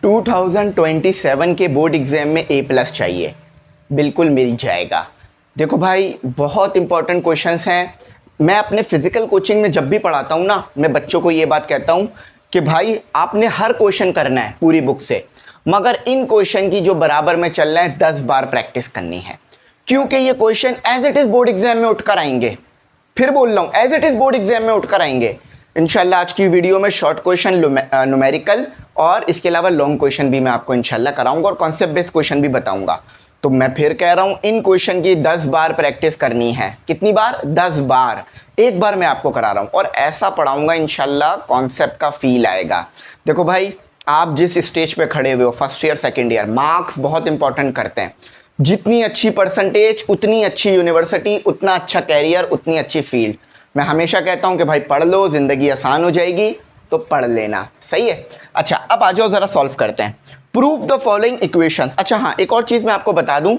2027 के board exam में A+ चाहिए, बिल्कुल मिल जाएगा। देखो भाई, बहुत इंपॉर्टेंट क्वेश्चंस हैं। मैं अपने फिज़िकल कोचिंग में जब भी पढ़ाता हूँ ना, मैं बच्चों को ये बात कहता हूँ कि भाई आपने हर क्वेश्चन करना है पूरी बुक से, मगर इन क्वेश्चन की जो बराबर में चल रहा है 10 बार प्रैक्टिस करनी है, क्योंकि ये question as it is board exam में उठकर आएंगे। फिर बोल रहा हूँ, as it is board exam में उठकर आएंगे। इंशाल्लाह आज की वीडियो में शॉर्ट क्वेश्चन, न्यूमेरिकल और इसके अलावा लॉन्ग क्वेश्चन भी मैं आपको इंशाल्लाह कराऊंगा और कॉन्सेप्ट बेस्ड क्वेश्चन भी बताऊंगा। तो मैं फिर कह रहा हूँ, इन क्वेश्चन की 10 बार प्रैक्टिस करनी है। कितनी बार? 10 बार। एक बार मैं आपको करा रहा हूँ और ऐसा पढ़ाऊंगा इंशाल्लाह कॉन्सेप्ट का फील आएगा। देखो भाई, आप जिस स्टेज पे खड़े हुए हो, first year second year, marks बहुत इंपॉर्टेंट करते हैं। जितनी अच्छी परसेंटेज उतनी अच्छी यूनिवर्सिटी, उतना अच्छा कैरियर, उतनी अच्छी फील्ड। मैं हमेशा कहता हूं कि भाई पढ़ लो, ज़िंदगी आसान हो जाएगी, तो पढ़ लेना। सही है। अच्छा, अब आ जाओ ज़रा सॉल्व करते हैं। Prove the following equations. अच्छा हाँ, एक और चीज़ मैं आपको बता दूं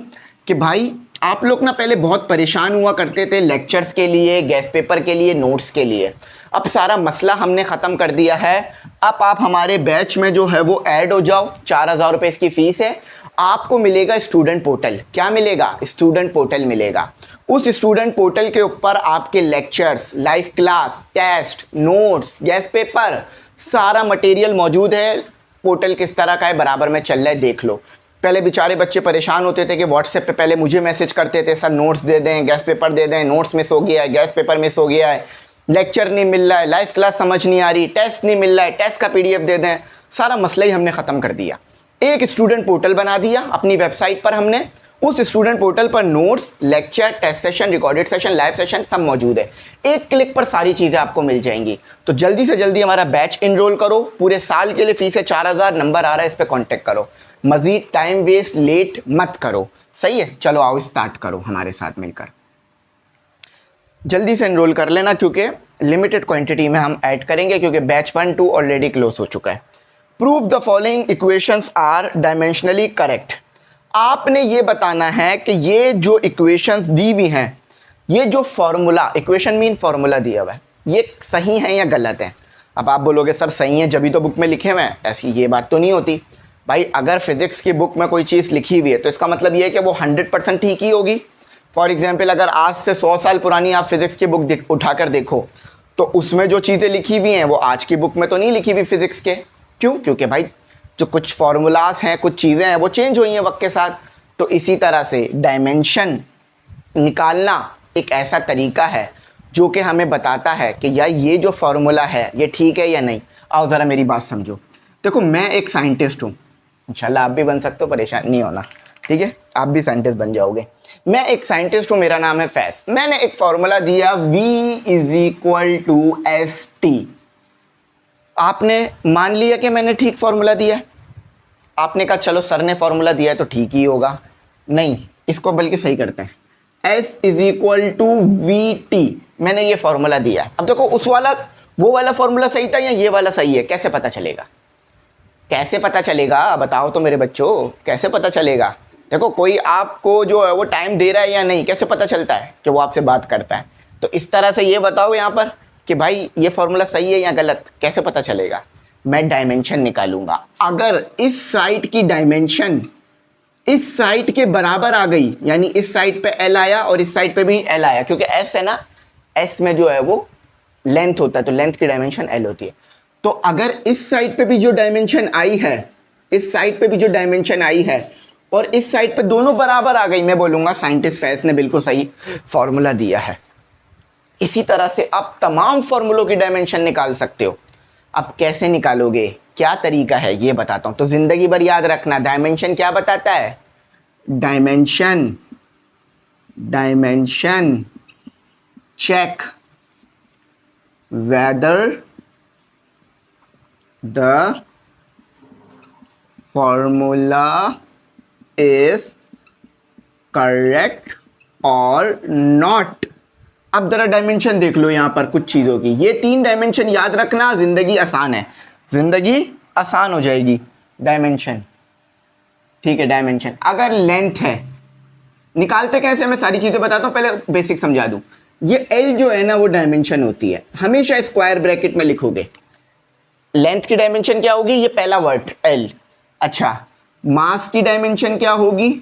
कि भाई आप लोग ना पहले बहुत परेशान हुआ करते थे लेक्चर्स के लिए, गेस्ट पेपर के लिए, नोट्स के लिए। अब सारा मसला हमने ख़त्म कर दिया है। अब आप हमारे बैच में जो है वो ऐड हो जाओ। 4000 रुपये इसकी फ़ीस है। आपको मिलेगा स्टूडेंट पोर्टल। क्या मिलेगा? स्टूडेंट पोर्टल मिलेगा। उस स्टूडेंट पोर्टल के ऊपर आपके lectures, live class, test, notes, guest paper, सारा मटेरियल मौजूद है। पोर्टल किस तरह का है, बराबर में चल रहा है, देख लो। पहले बेचारे बच्चे परेशान होते थे कि व्हाट्सएप पे पहले मुझे मैसेज करते थे, सर नोट्स दे दें, गेस्ट पेपर दे दें, नोट्स मिस हो गया है, गेस्ट पेपर मिस हो गया है, लेक्चर नहीं मिल रहा है, लाइव क्लास समझ नहीं आ रही, टेस्ट नहीं मिल रहा है, टेस्ट का PDF दे दें। सारा मसला ही हमने ख़त्म कर दिया। एक स्टूडेंट पोर्टल बना दिया अपनी वेबसाइट पर हमने। उस स्टूडेंट पोर्टल पर notes, lecture, test session, recorded session, live session सब मौजूद है। एक क्लिक पर सारी चीज़ें आपको मिल जाएंगी। तो जल्दी से जल्दी हमारा बैच इनरोल करो। पूरे साल के लिए फीस है 4000। नंबर आ रहा है, इस पर कॉन्टैक्ट करो। मज़ीद टाइम वेस्ट लेट मत करो। सही है। चलो आओ स्टार्ट करो हमारे साथ मिलकर। जल्दी से इनरोल कर लेना, क्योंकि लिमिटेड क्वांटिटी में हम ऐड करेंगे, क्योंकि बैच 1 2 ऑलरेडी क्लोज हो चुका है। Prove the following equations are dimensionally correct. आपने ये बताना है कि ये जो इक्वेशंस दी हुई हैं, ये जो फॉर्मूला, इक्वेशन मीन फॉर्मूला दिया हुआ है, ये सही है या गलत है। अब आप बोलोगे सर सही है, जब भी तो बुक में लिखे हुए हैं। ऐसी ये बात तो नहीं होती भाई। अगर फिजिक्स की बुक में कोई चीज़ लिखी हुई है तो इसका मतलब ये है कि वो 100% ठीक ही होगी। फॉर एग्जाम्पल, अगर आज से 100 साल पुरानी आप फिजिक्स की बुक उठाकर देखो, तो उसमें जो चीज़ें लिखी हुई हैं वो आज की बुक में तो नहीं लिखी हुई फिजिक्स के। क्यों? क्योंकि भाई जो कुछ फार्मूलाज हैं, कुछ चीज़ें हैं, वो चेंज हुई हैं वक्त के साथ। तो इसी तरह से डायमेंशन निकालना एक ऐसा तरीका है जो कि हमें बताता है कि यार ये जो फार्मूला है ये ठीक है या नहीं। आओ ज़रा मेरी बात समझो। देखो, मैं एक साइंटिस्ट हूँ, इंशाल्लाह आप भी बन सकते हो, परेशान नहीं होना, ठीक है? आप भी साइंटिस्ट बन जाओगे। मैं एक साइंटिस्ट हूँ, मेरा नाम है फैज़। मैंने एक फार्मूला दिया V = ST। आपने मान लिया कि मैंने ठीक फार्मूला दिया है। आपने कहा चलो सर ने फार्मूला दिया है तो ठीक ही होगा। नहीं, इसको बल्कि सही करते हैं। S = VT। मैंने ये फार्मूला दिया। अब देखो, वो वाला फार्मूला सही था या ये वाला सही है, कैसे पता चलेगा? कैसे पता चलेगा? बताओ तो मेरे बच्चों, कैसे पता चलेगा? देखो, कोई आपको जो है वो टाइम दे रहा है या नहीं, कैसे पता चलता है कि वो आपसे बात करता है? तो इस तरह से ये बताओ यहाँ पर कि भाई ये फार्मूला सही है या गलत, कैसे पता चलेगा? मैं डायमेंशन निकालूंगा। अगर इस साइड की डायमेंशन इस साइड के बराबर आ गई, यानी इस साइड पे L आया और इस साइड पे भी L आया, क्योंकि S है ना, S में जो है वो लेंथ होता है, तो लेंथ की डायमेंशन L होती है। तो अगर इस साइड पे भी जो डायमेंशन आई है, इस साइड पे भी जो डायमेंशन आई है और इस साइड पे दोनों बराबर आ गई, मैं बोलूँगा साइंटिस्ट फैज़ ने बिल्कुल सही फार्मूला दिया है। इसी तरह से आप तमाम फार्मूलों की डायमेंशन निकाल सकते हो। अब कैसे निकालोगे, क्या तरीका है, ये बताता हूँ। तो ज़िंदगी भर याद रखना, डायमेंशन क्या बताता है? Dimension check whether the formula is correct or not। अब जरा डायमेंशन देख लो यहाँ पर कुछ चीज़ों की। ये 3 डायमेंशन याद रखना, ज़िंदगी आसान है, ज़िंदगी आसान हो जाएगी। डायमेंशन, ठीक है। डायमेंशन अगर लेंथ है, निकालते कैसे, मैं सारी चीज़ें बताता हूँ, पहले बेसिक समझा दूँ। ये L जो है ना, वो डायमेंशन होती है, हमेशा स्क्वायर ब्रैकेट में लिखोगे। लेंथ की डायमेंशन क्या होगी? ये पहला वर्ड L। अच्छा, मास की डायमेंशन क्या होगी?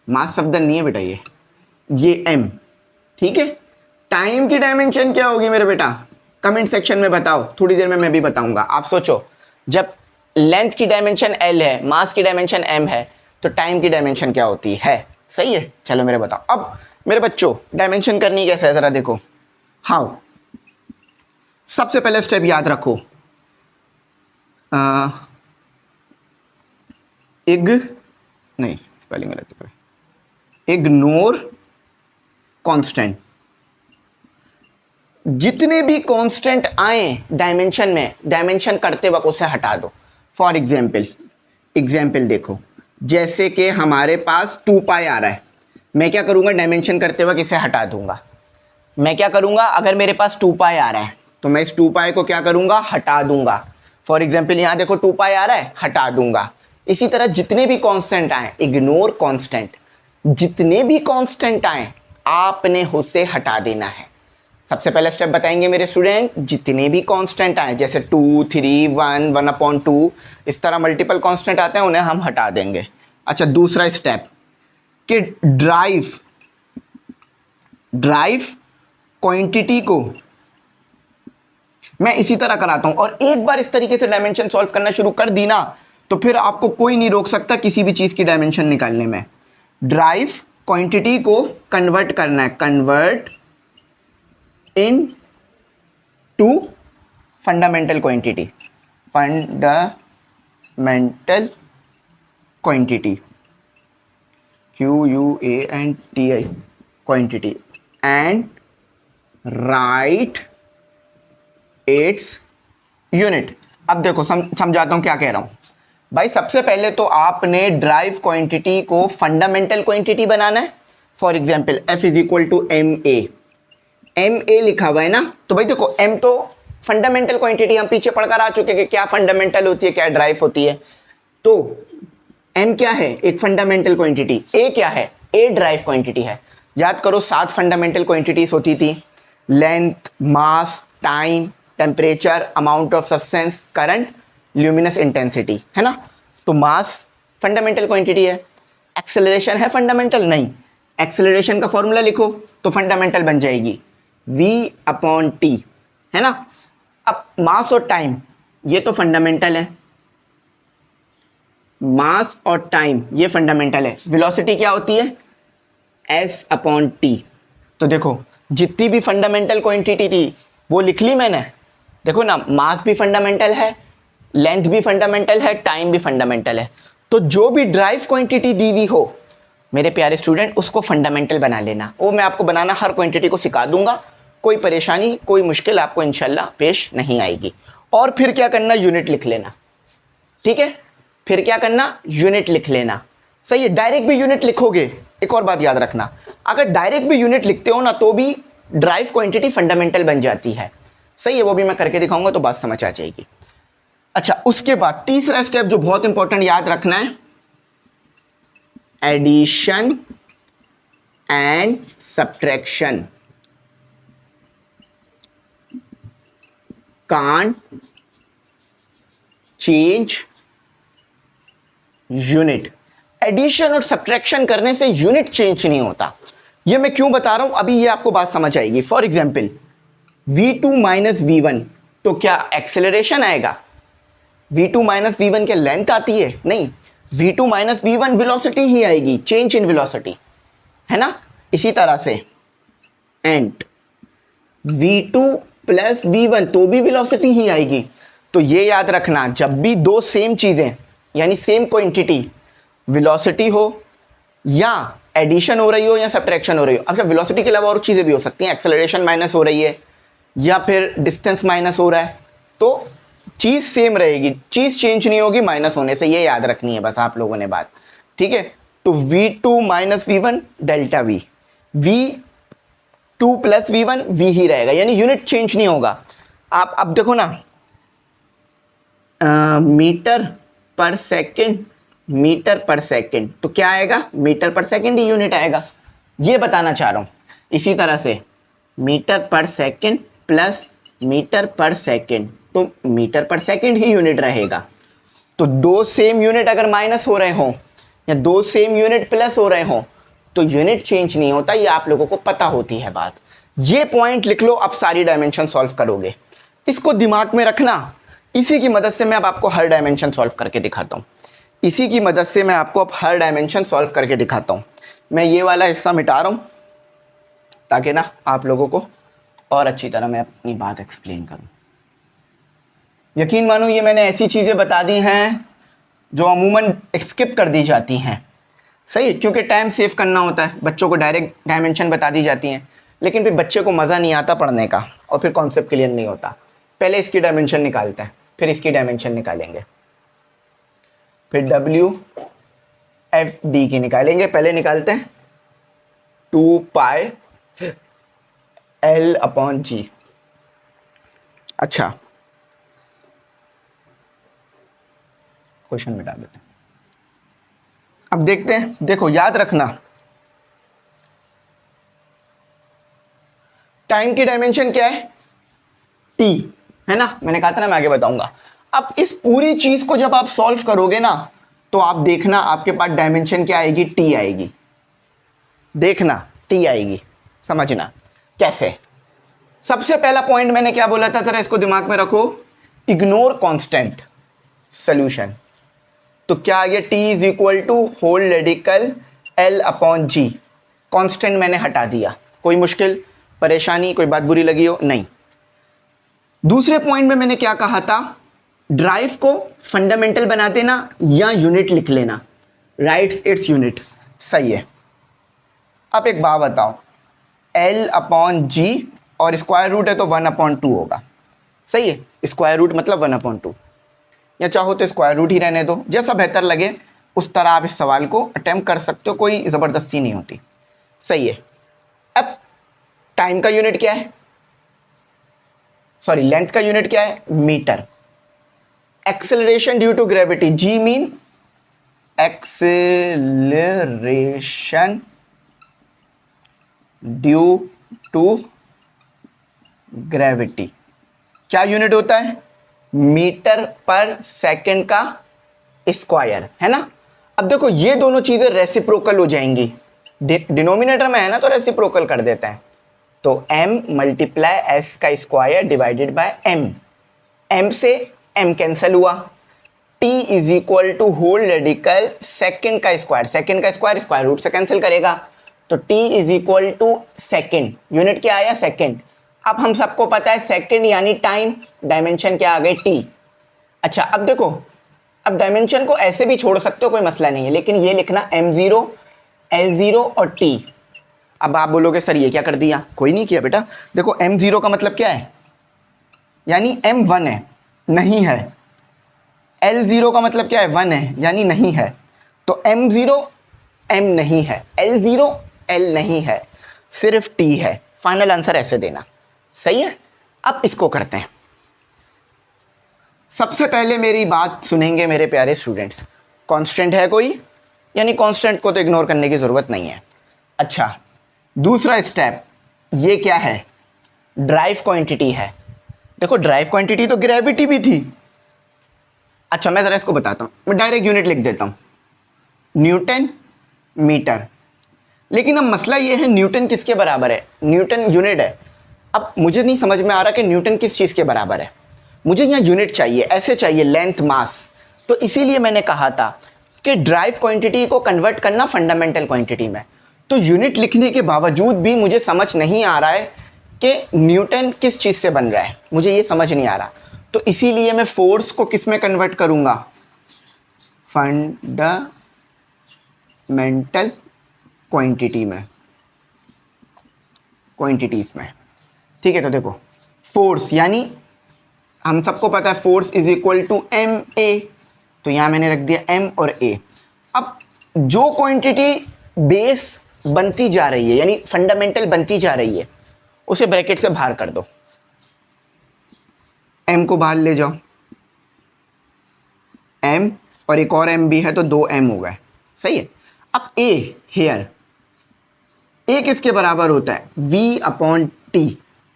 मास शब्द नहीं है बेटा ये m, ठीक है। टाइम की डायमेंशन क्या होगी मेरे बेटा? कमेंट सेक्शन में बताओ, थोड़ी देर में मैं भी बताऊंगा। आप सोचो, जब लेंथ की डायमेंशन l है, मास की डायमेंशन m है, तो टाइम की डायमेंशन क्या होती है? सही है, चलो मेरे बताओ। अब मेरे बच्चों, डायमेंशन करनी कैसे है जरा देखो। हाउ? सबसे पहले स्टेप याद रखो, नहीं स्पेलिंग गलत है, इग्नोर कांस्टेंट। जितने भी कांस्टेंट आए डायमेंशन में, डायमेंशन करते वक्त उसे हटा दो। फॉर एग्जाम्पल देखो, जैसे कि हमारे पास 2 पाई आ रहा है, मैं क्या करूंगा? डायमेंशन करते वक्त इसे हटा दूंगा। मैं क्या करूंगा? अगर मेरे पास 2 पाई आ रहा है तो मैं इस 2 पाई को क्या करूंगा? हटा दूंगा। फॉर एग्जाम्पल यहां देखो 2 पाई आ रहा है, हटा दूंगा। इसी तरह जितने भी कांस्टेंट आए, इग्नोर कांस्टेंट, जितने भी कांस्टेंट आए आपने उसे हटा देना है। सबसे पहले स्टेप बताएंगे मेरे स्टूडेंट, जितने भी कांस्टेंट आए, जैसे 2, 3, 1, 1/2, इस तरह मल्टीपल कांस्टेंट आते हैं, उन्हें हम हटा देंगे। अच्छा, दूसरा स्टेप कि ड्राइव क्वांटिटी को मैं इसी तरह कराता हूं, और एक बार इस तरीके से डायमेंशन सॉल्व करना शुरू कर दी ना, तो फिर आपको कोई नहीं रोक सकता किसी भी चीज की डायमेंशन निकालने में। ड्राइव क्वांटिटी को कन्वर्ट करना है, convert into fundamental quantity, fundamental quantity, QUANTI quantity, and write its unit. अब देखो समझाता हूं क्या कह रहा हूं भाई। सबसे पहले तो आपने ड्राइव क्वांटिटी को फंडामेंटल क्वांटिटी बनाना है। For example F is equal to MA लिखा हुआ है ना, तो भाई देखो M तो फंडामेंटल क्वांटिटी, हम पीछे पढ़कर आ चुके कि क्या फंडामेंटल होती है, क्या ड्राइव होती है। तो M क्या है? एक फंडामेंटल क्वांटिटी। A क्या है? A ड्राइव क्वांटिटी है। याद करो 7 फंडामेंटल क्वांटिटीज होती थी, length, mass, time, temperature, amount of substance, current, luminous intensity, है ना। तो मास फंडामेंटल क्वांटिटी है। एक्सेलरेशन है फंडामेंटल? नहीं। एक्सेलरेशन का फॉर्मूला लिखो तो फंडामेंटल बन जाएगी V/T, है ना। अब मास और टाइम, ये तो फंडामेंटल है, मास और टाइम ये फंडामेंटल है। वेलोसिटी क्या होती है? S/T। तो देखो जितनी भी फंडामेंटल क्वांटिटी थी वो लिख ली मैंने। देखो ना, मास भी फंडामेंटल है, लेंथ भी फंडामेंटल है, टाइम भी फंडामेंटल है। तो जो भी ड्राइव क्वांटिटी दी हुई हो मेरे प्यारे स्टूडेंट, उसको फंडामेंटल बना लेना। वो मैं आपको बनाना हर क्वांटिटी को सिखा दूंगा, कोई परेशानी, कोई मुश्किल आपको इंशाल्लाह पेश नहीं आएगी। और फिर क्या करना? यूनिट लिख लेना, ठीक है। फिर क्या करना? यूनिट लिख लेना। सही है। डायरेक्ट भी यूनिट लिखोगे, एक और बात याद रखना, अगर डायरेक्ट भी यूनिट लिखते हो ना तो भी ड्राइव क्वांटिटी फंडामेंटल बन जाती है। सही है, वो भी मैं करके दिखाऊंगा तो बात समझ आ जाएगी। अच्छा, उसके बाद तीसरा स्टेप जो बहुत इंपॉर्टेंट याद रखना है, addition and subtraction. Can't change unit. Addition और सब्ट्रैक्शन करने से यूनिट चेंज नहीं होता। ये मैं क्यों बता रहा हूं, अभी ये आपको बात समझ आएगी। For example V2 minus V1, तो क्या एक्सेलरेशन आएगा? V2 माइनस V1 क्या लेंथ आती है? नहीं, V2 माइनस V1 वेलोसिटी ही आएगी, चेंज इन वेलोसिटी, है ना। इसी तरह से एंड V2 प्लस V1 तो भी वेलोसिटी ही आएगी। तो ये याद रखना, जब भी दो सेम चीजें यानी सेम क्वांटिटी वेलोसिटी हो या एडिशन हो रही हो या सब्ट्रैक्शन हो रही हो। अच्छा, वेलोसिटी के अलावा और चीजें भी हो सकती हैं, एक्सेलरेशन माइनस हो रही है या फिर डिस्टेंस माइनस हो रहा है, तो चीज सेम रहेगी, चीज चेंज नहीं होगी माइनस होने से। ये याद रखनी है बस आप लोगों ने बात, ठीक है। तो V2 minus V1 delta V, V2 plus V1 V ही रहेगा, यानी यूनिट चेंज नहीं होगा। आप अब देखो ना, मीटर पर सेकेंड, मीटर पर सेकेंड, तो क्या आएगा? मीटर पर सेकेंड ही यूनिट आएगा, ये बताना चाह रहा हूं। इसी तरह से मीटर पर सेकेंड प्लस मीटर पर सेकेंड, तो मीटर पर सेकेंड ही यूनिट रहेगा। तो दो सेम यूनिट अगर माइनस हो रहे हों या दो सेम यूनिट प्लस हो रहे हों तो यूनिट चेंज नहीं होता, ये आप लोगों को पता होती है बात। ये पॉइंट लिख लो, अब सारी डायमेंशन सॉल्व करोगे। इसको दिमाग में रखना, इसी की मदद से मैं अब आपको हर डायमेंशन सॉल्व करके दिखाता हूँ। इसी की मदद से मैं आपको अब हर डायमेंशन सॉल्व करके दिखाता हूँ। मैं ये वाला हिस्सा मिटा रहा हूँ ताकि ना आप लोगों को और अच्छी तरह मैं अपनी बात एक्सप्लेन करूँ। यकीन मानो ये मैंने ऐसी चीज़ें बता दी हैं जो अमूमन स्किप कर दी जाती हैं, सही, क्योंकि टाइम सेव करना होता है। बच्चों को डायरेक्ट डायमेंशन बता दी जाती हैं, लेकिन फिर बच्चे को मज़ा नहीं आता पढ़ने का और फिर कॉन्सेप्ट क्लियर नहीं होता। पहले इसकी डायमेंशन निकालते हैं, फिर इसकी डायमेंशन निकालेंगे, फिर WFD की निकालेंगे। पहले निकालते हैं 2πL/G। अच्छा, क्वेश्चन मिटा देते हैं। अब देखते हैं, देखो याद रखना टाइम की डायमेंशन क्या है, t है ना, मैंने कहा था ना मैं आगे बताऊंगा। अब इस पूरी चीज को जब आप सॉल्व करोगे ना तो आप देखना आपके पास डायमेंशन क्या आएगी, t आएगी। देखना t आएगी, समझना कैसे। सबसे पहला पॉइंट मैंने क्या बोला था, जरा इसको दिमाग में रखो, इग्नोर कांस्टेंट सॉल्यूशन। तो क्या आ गया, t is equal to whole radical L/G। Constant मैंने हटा दिया, कोई मुश्किल परेशानी, कोई बात बुरी लगी हो, नहीं। दूसरे पॉइंट में मैंने क्या कहा था, ड्राइव को फंडामेंटल बना देना या यूनिट लिख लेना, राइट्स इट्स यूनिट, सही है। अब एक बात बताओ, L/G और स्क्वायर रूट है तो 1/2 होगा, सही है। स्क्वायर रूट मतलब 1/2, या चाहो तो स्क्वायर रूट ही रहने दो, जैसा बेहतर लगे उस तरह आप इस सवाल को अटेम्प्ट कर सकते हो, कोई ज़बरदस्ती नहीं होती, सही है। अब टाइम का यूनिट क्या है, सॉरी लेंथ का यूनिट क्या है, metre. Acceleration due to gravity, g mean acceleration due to gravity क्या यूनिट होता है, मीटर पर सेकंड का स्क्वायर, है ना। अब देखो ये दोनों चीजें रेसिप्रोकल हो जाएंगी, डिनोमिनेटर में है ना तो रेसिप्रोकल कर देते हैं। तो m मल्टीप्लाई s का square divided by m, m से m कैंसिल हुआ, t is equal to whole radical second का स्क्वायर, सेकेंड का स्क्वायर स्क्वायर रूट से कैंसिल करेगा, तो t is equal to second, unit क्या आया, सेकेंड। अब हम सबको पता है सेकेंड यानी टाइम, डायमेंशन क्या आ गई, t। अच्छा अब देखो, अब डायमेंशन को ऐसे भी छोड़ सकते हो, कोई मसला नहीं है, लेकिन ये लिखना m0, L0 और t। अब आप बोलोगे सर ये क्या कर दिया, कोई नहीं किया बेटा। देखो m0 का मतलब क्या है, यानी m1 है, नहीं है। L0 का मतलब क्या है, 1 है, यानी नहीं है। तो m0 m नहीं है, L0 L नहीं है, सिर्फ t है। फाइनल आंसर ऐसे देना, सही है। अब इसको करते हैं। सबसे पहले मेरी बात सुनेंगे मेरे प्यारे स्टूडेंट्स, कांस्टेंट है कोई, यानी कांस्टेंट को तो इग्नोर करने की ज़रूरत नहीं है। अच्छा दूसरा स्टेप, ये क्या है, ड्राइव क्वांटिटी है। देखो ड्राइव क्वांटिटी तो ग्रेविटी भी थी। अच्छा मैं ज़रा इसको बताता हूँ, मैं डायरेक्ट यूनिट लिख देता हूँ, न्यूटन मीटर। लेकिन अब मसला ये है न्यूटन किसके बराबर है, न्यूटन यूनिट है। अब मुझे नहीं समझ में आ रहा कि न्यूटन किस चीज़ के बराबर है, मुझे यहाँ यूनिट चाहिए, ऐसे चाहिए लेंथ मास। तो इसीलिए मैंने कहा था कि ड्राइव क्वांटिटी को कन्वर्ट करना फंडामेंटल क्वांटिटी में। तो यूनिट लिखने के बावजूद भी मुझे समझ नहीं आ रहा है कि न्यूटन किस चीज़ से बन रहा है, मुझे ये समझ नहीं आ रहा। तो इसीलिए मैं फोर्स को किस में कन्वर्ट करूँगा, फंडामेंटल क्वांटिटी में, क्वांटिटीज़ में, ठीक है। तो देखो फोर्स यानी हम सबको पता है force is equal to m a, तो यहाँ मैंने रख दिया m और a। अब जो क्वांटिटी बेस बनती जा रही है यानी फंडामेंटल बनती जा रही है उसे ब्रैकेट से बाहर कर दो, m को बाहर ले जाओ, m और एक और m भी है तो 2m हो गए, सही है। अब a हेयर, a किसके बराबर होता है, v/t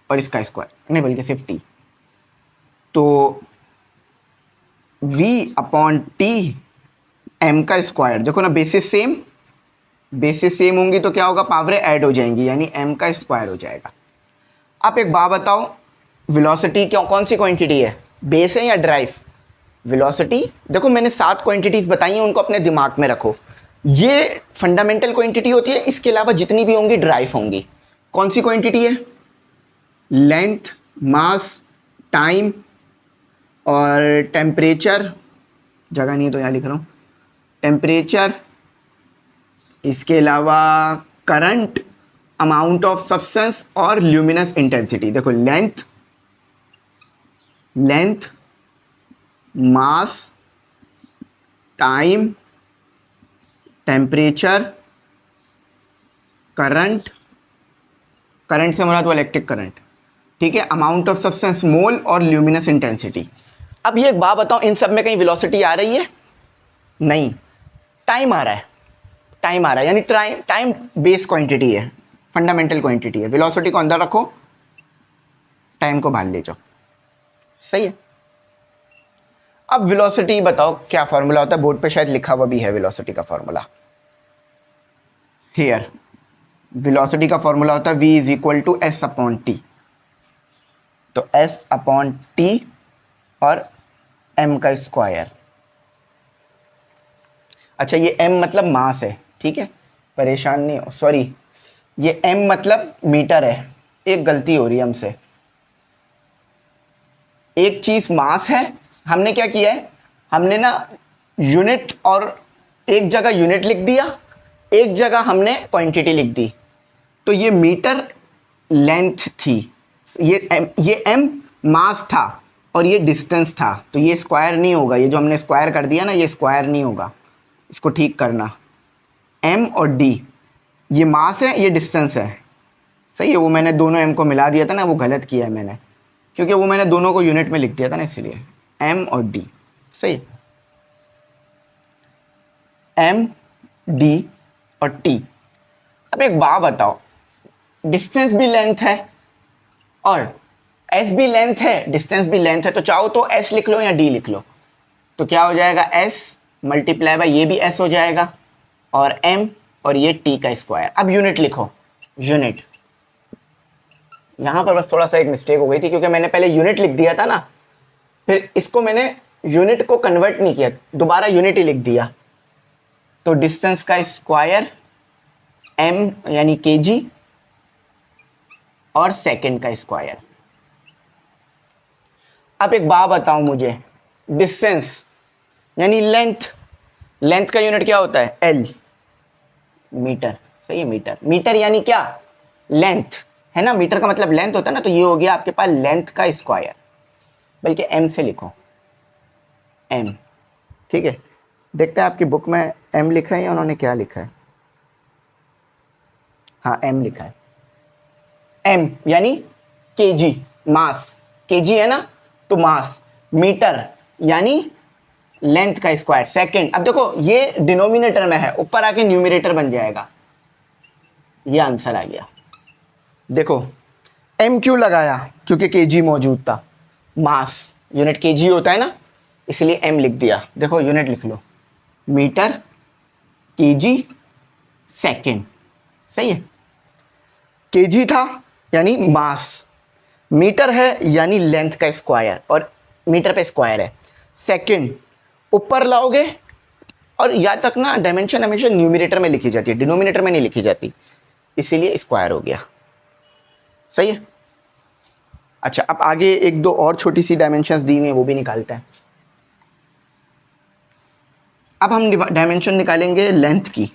और इसका स्क्वायर, नहीं बल्कि सिर्फ t। तो v अपॉन टी m का स्क्वायर। देखो ना, बेसिस सेम होंगी तो क्या होगा, पावरें ऐड हो जाएंगी, यानी m का स्क्वायर हो जाएगा। आप एक बात बताओ, वेलोसिटी कौन सी क्वांटिटी है, बेस है या ड्राइव? वेलोसिटी, देखो मैंने 7 क्वांटिटीज बताई हैं, उनको अपने दिमाग में रखो। ये फंडामेंटल क्वांटिटी होती है, इसके अलावा जितनी भी होंगी ड्राइव होंगी। कौन सी क्वांटिटी है? लेंथ, मास, टाइम और टेम्परेचर, जगह नहीं तो यहाँ लिख रहा हूँ, टेम्परेचर, इसके अलावा करंट, अमाउंट ऑफ सब्सटेंस और ल्यूमिनस इंटेंसिटी। देखो लेंथ, मास, टाइम, टेम्परेचर, करंट से मुराद वो इलेक्ट्रिक करंट, ठीक है, अमाउंट ऑफ सब्सटेंस मोल और ल्यूमिनस इंटेंसिटी। अब ये एक बात बताओ, इन सब में कहीं वेलोसिटी आ रही है? नहीं, टाइम आ रहा है, यानी टाइम बेस क्वांटिटी है, फंडामेंटल क्वांटिटी है। वेलोसिटी को अंदर रखो, टाइम को बाहर ले जाओ, सही है। अब वेलोसिटी बताओ क्या फॉर्मूला होता है, बोर्ड पे शायद लिखा हुआ भी है वेलोसिटी का फॉर्मूला। हियर वेलोसिटी का फॉर्मूला होता है v is equal to S upon t. तो एस अपॉन टी और m का स्क्वायर। अच्छा, ये m मतलब मास है, ठीक है, परेशान नहीं हो, सॉरी, ये m मतलब मीटर है, एक गलती हो रही है हमसे। एक चीज मास है, हमने क्या किया है, हमने ना यूनिट और एक जगह यूनिट लिख दिया, एक जगह हमने क्वांटिटी लिख दी। तो ये मीटर लेंथ थी, ये m मास था और ये डिस्टेंस था, तो ये स्क्वायर नहीं होगा, ये जो हमने स्क्वायर कर दिया ना, ये स्क्वायर नहीं होगा, इसको ठीक करना। m और d, ये मास है, ये डिस्टेंस है, सही है। वो मैंने दोनों m को मिला दिया था ना, वो गलत किया है मैंने, क्योंकि वो मैंने दोनों को यूनिट में लिख दिया था ना, इसलिए m और d, सही, m, d और t। अब एक बात बताओ, डिस्टेंस भी लेंथ है और s भी लेंथ है, डिस्टेंस भी लेंथ है, तो चाहो तो s लिख लो या d लिख लो, तो क्या हो जाएगा, s मल्टीप्लाई बाय ये भी s हो जाएगा और m और ये t का स्क्वायर। अब यूनिट लिखो, यूनिट, यहां पर बस थोड़ा सा एक मिस्टेक हो गई थी, क्योंकि मैंने पहले यूनिट लिख दिया था ना, फिर इसको मैंने यूनिट को कन्वर्ट नहीं किया, दोबारा यूनिट ही लिख दिया। तो डिस्टेंस का स्क्वायर m यानी kg और सेकंड का स्क्वायर। अब एक बात बताओ मुझे, डिस्टेंस यानी लेंथ का यूनिट क्या होता है, l, मीटर, सही है, मीटर यानी क्या, लेंथ है ना, मीटर का मतलब लेंथ होता है ना, तो ये हो गया आपके पास लेंथ का स्क्वायर, बल्कि m से लिखो, m, ठीक है। देखते हैं आपकी बुक में m लिखा है या उन्होंने क्या लिखा है, हाँ m लिखा है, m यानी kg, मास, kg है ना, तो मास, मीटर यानी लेंथ का स्क्वायर, सेकंड। अब देखो ये डिनोमिनेटर में है, ऊपर आके न्यूमरेटर बन जाएगा, ये आंसर आ गया। देखो m क्यों लगाया, क्योंकि kg मौजूद था, मास यूनिट kg होता है ना, इसलिए m लिख दिया। देखो यूनिट लिख लो, मीटर, kg, सेकंड, सही है। kg था यानी मास, मीटर है यानी लेंथ का स्क्वायर, और मीटर पे स्क्वायर है, सेकंड ऊपर लाओगे, और याद रखना डायमेंशन हमेशा न्यूमरेटर में लिखी जाती है, डिनोमिनेटर में नहीं लिखी जाती, इसीलिए स्क्वायर हो गया, सही है। अच्छा, अब आगे एक दो और छोटी सी डायमेंशंस दी हुई हैं, वो भी निकालते हैं। अब हम डायमेंशन निकालेंगे लेंथ की।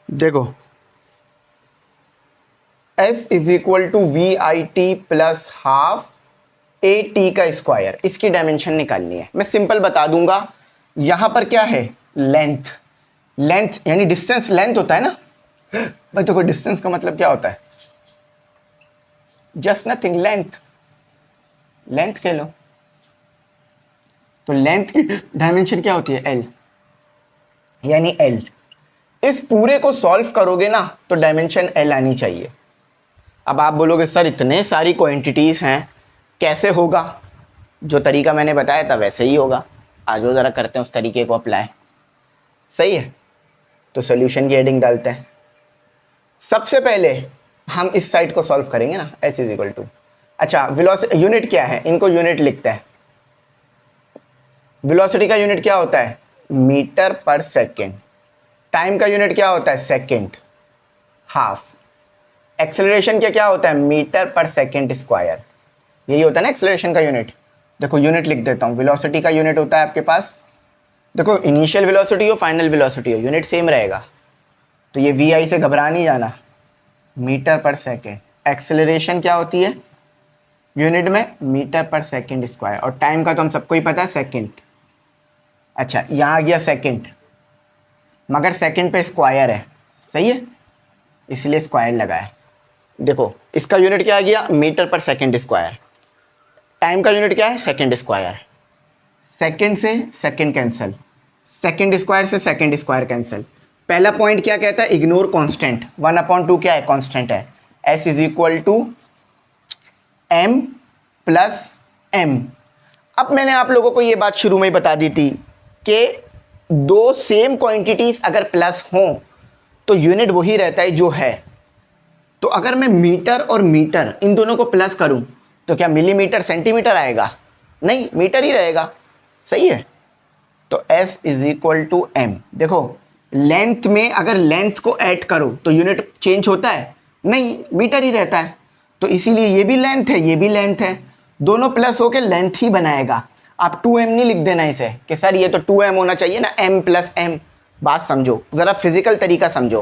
देखो s is equal to v i t plus half a t का स्क्वायर, इसकी डायमेंशन निकालनी है। मैं सिंपल बता दूंगा, यहां पर क्या है, लेंथ यानी डिस्टेंस लेंथ होता है ना भाई। देखो डिस्टेंस का मतलब क्या होता है, जस्ट नथिंग, लेंथ, लेंथ कह लो। तो लेंथ की डायमेंशन क्या होती है? एल, यानी एल। इस पूरे को सॉल्व करोगे ना तो डायमेंशन एल आनी चाहिए। अब आप बोलोगे सर इतने सारी क्वांटिटीज़ हैं कैसे होगा? जो तरीका मैंने बताया था वैसे ही होगा। आज वो ज़रा करते हैं उस तरीके को अप्लाई। सही है, तो सोल्यूशन की हेडिंग डालते हैं। सबसे पहले हम इस साइड को सॉल्व करेंगे ना, एच इज इक्वल टू, अच्छा वेलोसिटी यूनिट क्या है, इनको यूनिट लिखते हैं। वेलोसिटी का यूनिट क्या होता है? मीटर पर सेकेंड। टाइम का यूनिट क्या होता है? Second, half. एक्सेलरेशन का क्या होता है? मीटर पर सेकेंड स्क्वायर। यही होता है ना एक्सेलरेशन का यूनिट। देखो यूनिट लिख देता हूँ। वेलोसिटी का यूनिट होता है आपके पास, देखो इनिशियल वेलोसिटी हो फाइनल वेलोसिटी हो, यूनिट सेम रहेगा। तो ये वी आई से घबरा नहीं जाना, मीटर पर सेकेंड। एक्सेलरेशन क्या होती है यूनिट में? मीटर पर सेकेंड स्क्वायर। और टाइम का तो हम सबको ही पता है, सेकेंड। अच्छा यहाँ आ गया सेकेंड, मगर सेकेंड पे स्क्वायर है, सही है, इसलिए स्क्वायर लगा है। देखो इसका यूनिट क्या आ गया? मीटर पर सेकेंड स्क्वायर। टाइम का यूनिट क्या है? Second square. सेकेंड से सेकेंड कैंसिल, सेकेंड स्क्वायर से सेकेंड स्क्वायर कैंसिल। पहला पॉइंट क्या कहता है? Ignore constant. 1/2 क्या है? कांस्टेंट है। s is equal to m plus m। अब मैंने आप लोगों को ये बात शुरू में ही बता दी थी कि दो सेम क्वांटिटीज अगर प्लस हों तो यूनिट वही रहता है जो है। तो अगर मैं मीटर और मीटर इन दोनों को प्लस करूं तो क्या मिलीमीटर सेंटीमीटर आएगा? नहीं, मीटर ही रहेगा। सही है, तो s is equal to m। देखो लेंथ में अगर लेंथ को ऐड करो तो यूनिट चेंज होता है? नहीं, मीटर ही रहता है। तो इसीलिए ये भी लेंथ है, ये भी लेंथ है, दोनों प्लस होकर लेंथ ही बनाएगा। आप 2m नहीं लिख देना इसे कि सर ये तो 2m होना चाहिए ना, m प्लस m। बात समझो, ज़रा फिजिकल तरीका समझो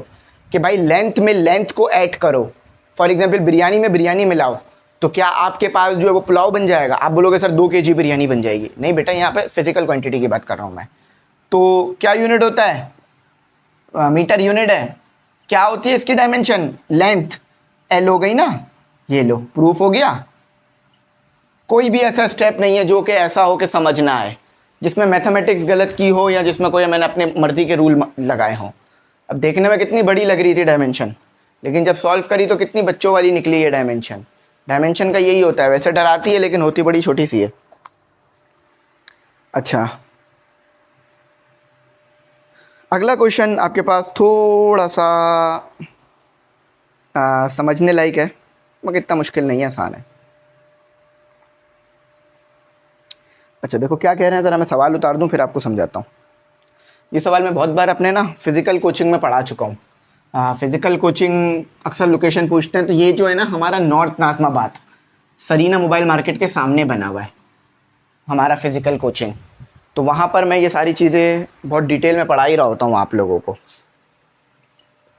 कि भाई लेंथ में लेंथ को ऐड करो। फॉर एग्जाम्पल बिरयानी में बिरयानी मिलाओ तो क्या आपके पास जो है वो पुलाव बन जाएगा? आप बोलोगे सर 2 kg बिरयानी बन जाएगी। नहीं बेटा, यहाँ पे फिजिकल क्वांटिटी की बात कर रहा हूँ मैं। तो क्या यूनिट होता है? मीटर यूनिट है। क्या होती है इसकी डायमेंशन? लेंथ। एल हो गई ना, ये लो प्रूफ हो गया। कोई भी ऐसा स्टेप नहीं है जो कि ऐसा हो कि समझ ना आए, जिसमें मैथमेटिक्स गलत की हो या जिसमें कोई मैंने अपने मर्जी के रूल लगाए हों। अब देखने में कितनी बड़ी लग रही थी डायमेंशन, लेकिन जब सॉल्व करी तो कितनी बच्चों वाली निकली है डायमेंशन। डायमेंशन का यही होता है, वैसे डराती है लेकिन होती बड़ी छोटी सी है। अच्छा अगला क्वेश्चन आपके पास थोड़ा सा समझने लायक है, मगर इतना मुश्किल नहीं है, आसान है। अच्छा देखो क्या कह रहे हैं, ज़रा मैं सवाल उतार दूं फिर आपको समझाता हूँ। ये सवाल मैं बहुत बार अपने ना फिज़िकल कोचिंग में पढ़ा चुका हूँ। फिज़िकल कोचिंग अक्सर लोकेशन पूछते हैं, तो ये जो है ना हमारा north Nazimabad Sarina mobile market के सामने बना हुआ है हमारा फिज़िकल कोचिंग। तो वहाँ पर मैं ये सारी चीज़ें बहुत डिटेल में पढ़ा ही रहा होता हूँ आप लोगों को।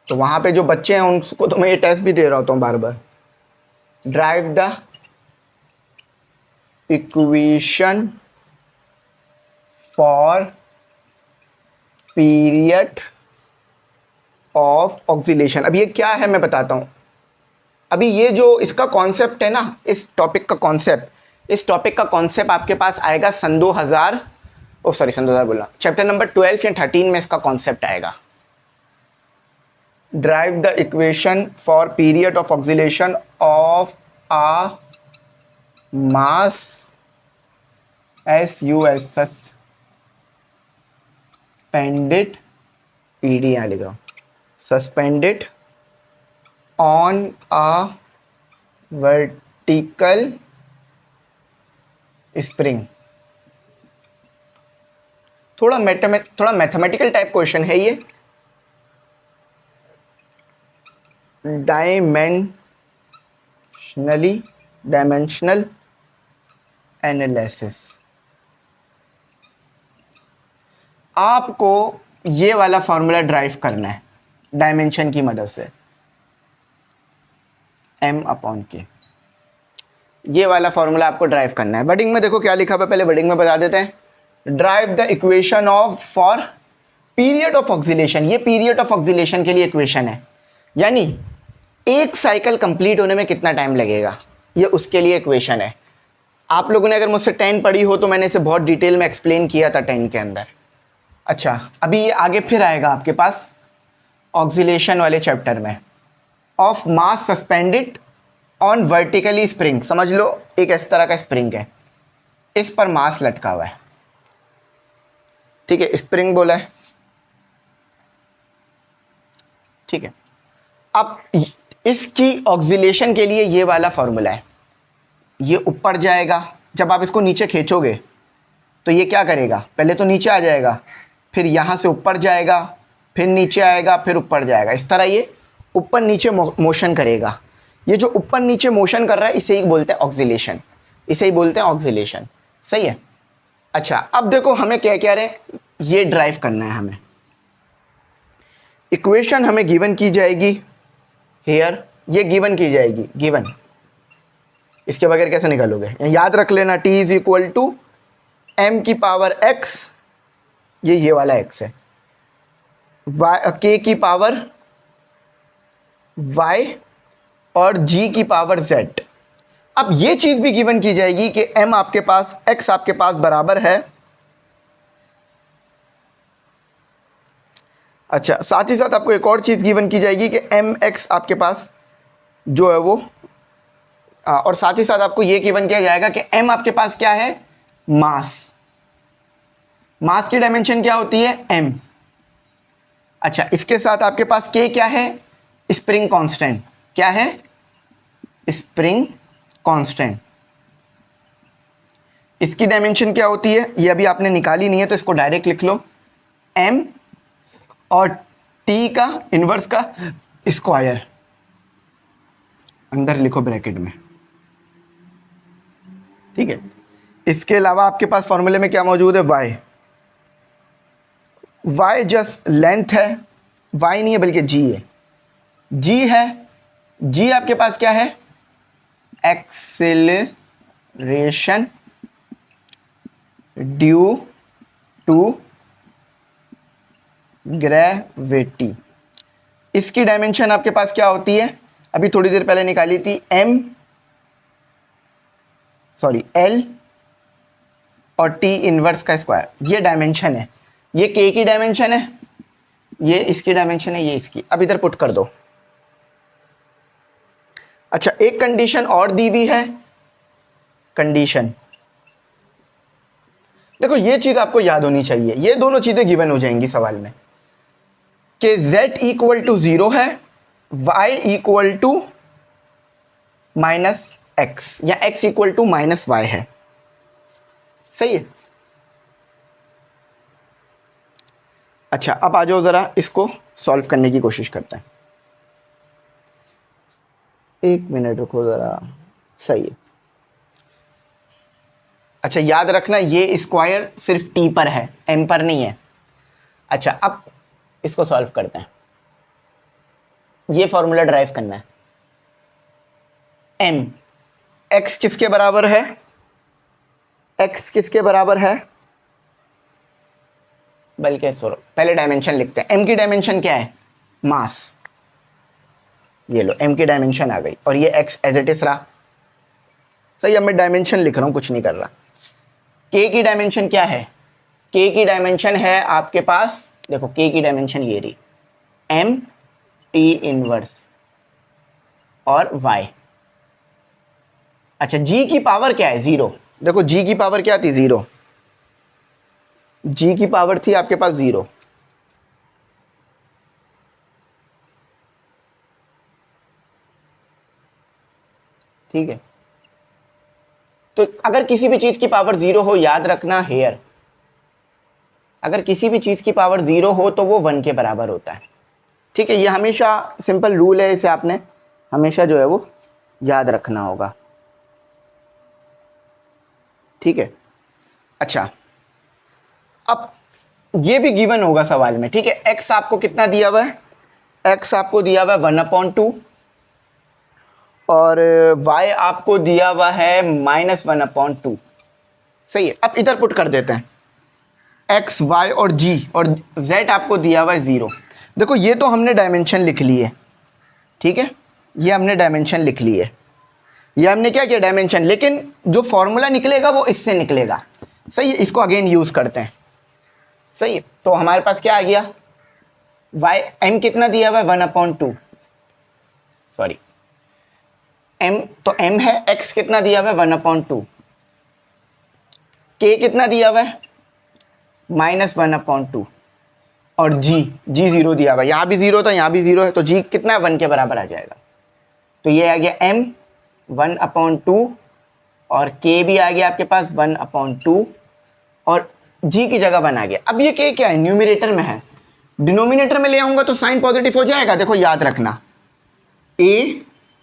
तो वहाँ पे जो बच्चे हैं उनको तो मैं ये टेस्ट भी दे रहा होता हूँ बार बार। Derive the equation for period of oscillation. अब ये क्या है मैं बताता हूँ। अभी ये जो इसका कॉन्सेप्ट है ना, इस टॉपिक का कॉन्सेप्ट आपके पास आएगा सन 2000 सन 2000 बोला, चैप्टर नंबर 12 या 13 में इसका कॉन्सेप्ट आएगा। Derive the equation for period of oscillation of a mass SUS suspended, ED यहाँ लिख रहा हूँ, suspended on a vertical spring. थोड़ा मैथमेटिकल टाइप क्वेश्चन है ये। Dimensional analysis. आपको ये वाला फॉर्मूला ड्राइव करना है डायमेंशन की मदद से, M/K। ये वाला फॉर्मूला आपको ड्राइव करना है। वर्डिंग में देखो क्या लिखा हुआ है, पहले वर्डिंग में बता देते हैं। Drive the equation of for period of oscillation. ये पीरियड ऑफ ऑक्सीलेशन के लिए इक्वेशन है, यानी एक साइकिल कंप्लीट होने में कितना टाइम लगेगा, ये उसके लिए इक्वेशन है। आप लोगों ने अगर मुझसे 10 पढ़ी हो तो मैंने इसे बहुत डिटेल में एक्सप्लेन किया था 10 के अंदर। अच्छा, अभी ये आगे फिर आएगा आपके पास ऑक्सीलेशन वाले चैप्टर में। Of mass suspended on vertically spring, समझ लो एक इस तरह का स्प्रिंग है, इस पर मास लटका हुआ है, ठीक है, स्प्रिंग बोला है, ठीक है। अब इसकी ऑक्सीलेशन के लिए ये वाला फॉर्मूला है, ये ऊपर जाएगा, जब आप इसको नीचे खींचोगे तो ये क्या करेगा, पहले तो नीचे आ जाएगा, फिर यहाँ से ऊपर जाएगा, फिर नीचे आएगा, फिर ऊपर जाएगा, इस तरह ये ऊपर नीचे मोशन करेगा। ये जो ऊपर नीचे मोशन कर रहा है इसे ही बोलते हैं ऑक्सीलेशन, इसे ही बोलते हैं ऑक्सीलेशन, सही है। अच्छा, अब देखो हमें क्या कह रहे हैं, ये ड्राइव करना है हमें। इक्वेशन हमें गिवन की जाएगी हेयर, ये गिवन की जाएगी, गिवन, इसके बगैर कैसे निकालोगे, याद रख लेना t is equal to m की पावर x, ये वाला x है, k की पावर y और g की पावर z। अब ये चीज भी गिवन की जाएगी कि m आपके पास, x आपके पास बराबर है, अच्छा साथ ही साथ आपको एक और चीज गिवन की जाएगी कि mx आपके पास जो है वो और साथ ही साथ आपको ये गिवन किया जाएगा कि m आपके पास क्या है, मास, मास की डायमेंशन क्या होती है, m। अच्छा, इसके साथ आपके पास k क्या है, स्प्रिंग कांस्टेंट, क्या है, स्प्रिंग कांस्टेंट। इसकी डायमेंशन क्या होती है, ये अभी आपने निकाली नहीं है तो इसको डायरेक्ट लिख लो, m और t का इनवर्स का स्क्वायर, अंदर लिखो ब्रैकेट में, ठीक है। इसके अलावा आपके पास फॉर्मूले में क्या मौजूद है, y, y जस्ट लेंथ है, y नहीं है बल्कि g है, g है, g आपके पास क्या है, एक्सेलरेशन ड्यू टू ग्रेविटी। इसकी डायमेंशन आपके पास क्या होती है, अभी थोड़ी देर पहले निकाली थी, L और t इनवर्स का स्क्वायर, ये डायमेंशन है, ये k की डायमेंशन है, ये इसकी डायमेंशन है, ये इसकी। अब इधर पुट कर दो। अच्छा, एक कंडीशन और दी हुई है, कंडीशन देखो ये चीज आपको याद होनी चाहिए, ये दोनों चीजें गिवन हो जाएंगी सवाल में कि z इक्वल टू 0 है, y equal to minus x या x equal to minus y है, सही है। अच्छा, अब आ जाओ जरा इसको सॉल्व करने की कोशिश करते हैं, एक मिनट रुको जरा, सही है। अच्छा, याद रखना ये स्क्वायर सिर्फ t पर है, m पर नहीं है। अच्छा, अब इसको सॉल्व करते हैं, ये फॉर्मूला ड्राइव करना है, m x किसके बराबर है, x किसके बराबर है, बल्कि सॉरी पहले डायमेंशन लिखते हैं, m की डायमेंशन क्या है, मास, ये लो m की डायमेंशन आ गई और ये x एज इट इज रहा, सही। अब मैं डायमेंशन लिख रहा हूं, कुछ नहीं कर रहा। k की डायमेंशन क्या है, k की डायमेंशन है आपके पास, देखो k की डायमेंशन ये रही, m t इनवर्स और y। अच्छा, g की पावर क्या है, 0, देखो g की पावर क्या थी, 0, g की पावर थी आपके पास 0, ठीक है। तो अगर किसी भी चीज की पावर 0 हो, याद रखना हेयर, अगर किसी भी चीज की पावर 0 हो तो वो 1 के बराबर होता है, ठीक है। ये हमेशा सिंपल रूल है, इसे आपने हमेशा जो है वो याद रखना होगा, ठीक है। अच्छा, अब ये भी गिवन होगा सवाल में, ठीक है। x आपको कितना दिया हुआ है, x आपको दिया हुआ है 1/2 और y आपको दिया हुआ है -1/2, सही है। अब इधर पुट कर देते हैं, x y और g और z आपको दिया हुआ है 0। देखो ये तो हमने डायमेंशन लिख ली है, ठीक है, ये हमने डायमेंशन लिख ली है। ये हमने क्या किया, डायमेंशन, लेकिन जो फॉर्मूला निकलेगा वो इससे निकलेगा। सही है, इसको अगेन यूज करते हैं। सही है, तो हमारे पास क्या आ गया, वाई एम कितना दिया हुआ है 1/2, सॉरी एम, तो एम है, एक्स कितना दिया हुआ है 1/2, के कितना दिया हुआ है -1/2, और जी जीरो दिया हुआ है, यहाँ भी जीरो था यहाँ भी जीरो है, तो जी कितना है 1 के बराबर आ जाएगा। तो ये आ गया एम 1/2 और के भी आ गया आपके पास 1/2 और जी की जगह 1 आ गया। अब ये के क्या है, न्यूमिनेटर में है, डिनोमिनेटर में ले आऊंगा तो साइन पॉजिटिव हो जाएगा। देखो याद रखना, a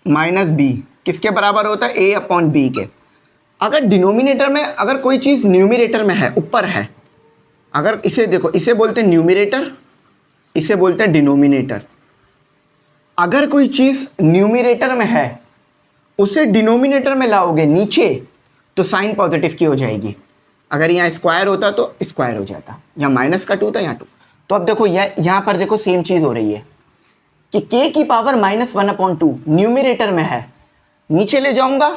माइनस बी किसके बराबर होता है, a/b के। अगर डिनोमिनेटर में अगर कोई चीज़ न्यूमिनेटर में है, ऊपर है, अगर इसे देखो, इसे बोलते हैं न्यूमिनेटर, इसे बोलते हैं डिनोमिनेटर। अगर कोई चीज़ न्यूमिनेटर में है उसे डिनोमिनेटर में लाओगे नीचे तो साइन पॉजिटिव की हो जाएगी। अगर यहाँ स्क्वायर होता तो स्क्वायर हो जाता, यहाँ -2 था यहाँ 2। तो अब देखो यहाँ पर देखो सेम चीज़ हो रही है कि k की पावर -1/2 न्यूमिनेटर में है, नीचे ले जाऊंगा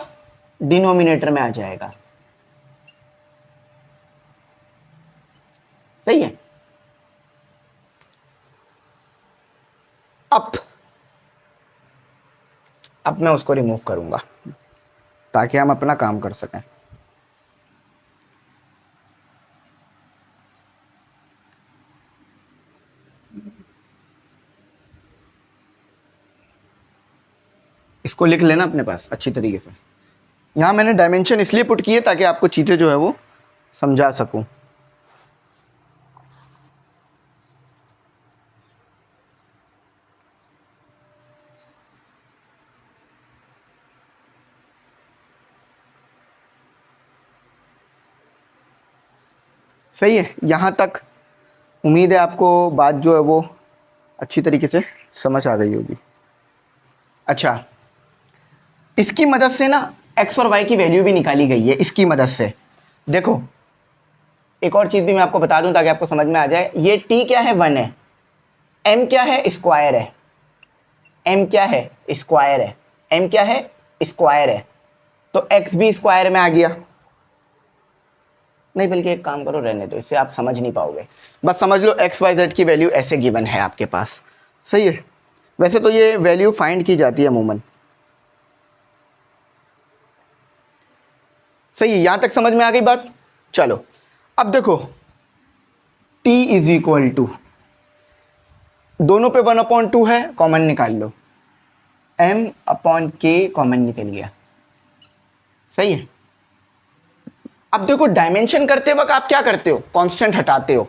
डिनोमिनेटर में आ जाएगा। सही है। अब मैं उसको रिमूव करूंगा ताकि हम अपना काम कर सकें। इसको लिख लेना अपने पास अच्छी तरीके से। यहाँ मैंने डायमेंशन इसलिए पुट किए ताकि आपको चीज़ें जो है वो समझा सकूं। सही है, यहाँ तक उम्मीद है आपको बात जो है वो अच्छी तरीके से समझ आ गई होगी। अच्छा, इसकी मदद से ना x और y की वैल्यू भी निकाली गई है इसकी मदद से। देखो एक और चीज़ भी मैं आपको बता दूं ताकि आपको समझ में आ जाए। ये t क्या है 1 है, m क्या है स्क्वायर है, m क्या है स्क्वायर है, m क्या है स्क्वायर है, तो x भी स्क्वायर में आ गया। नहीं बल्कि एक काम करो, रहने दो, इससे आप समझ नहीं पाओगे। बस समझ लो एक्स वाई जेड की वैल्यू ऐसे गिवन है आपके पास। सही है, वैसे तो ये वैल्यू फाइंड की जाती है अमूमन। सही है, यहां तक समझ में आ गई बात। चलो अब देखो t इज इक्वल टू, दोनों पे 1/2 है, कॉमन निकाल लो, m/k कॉमन निकल गया। सही है। अब देखो डायमेंशन करते वक्त आप क्या करते हो, कांस्टेंट हटाते हो,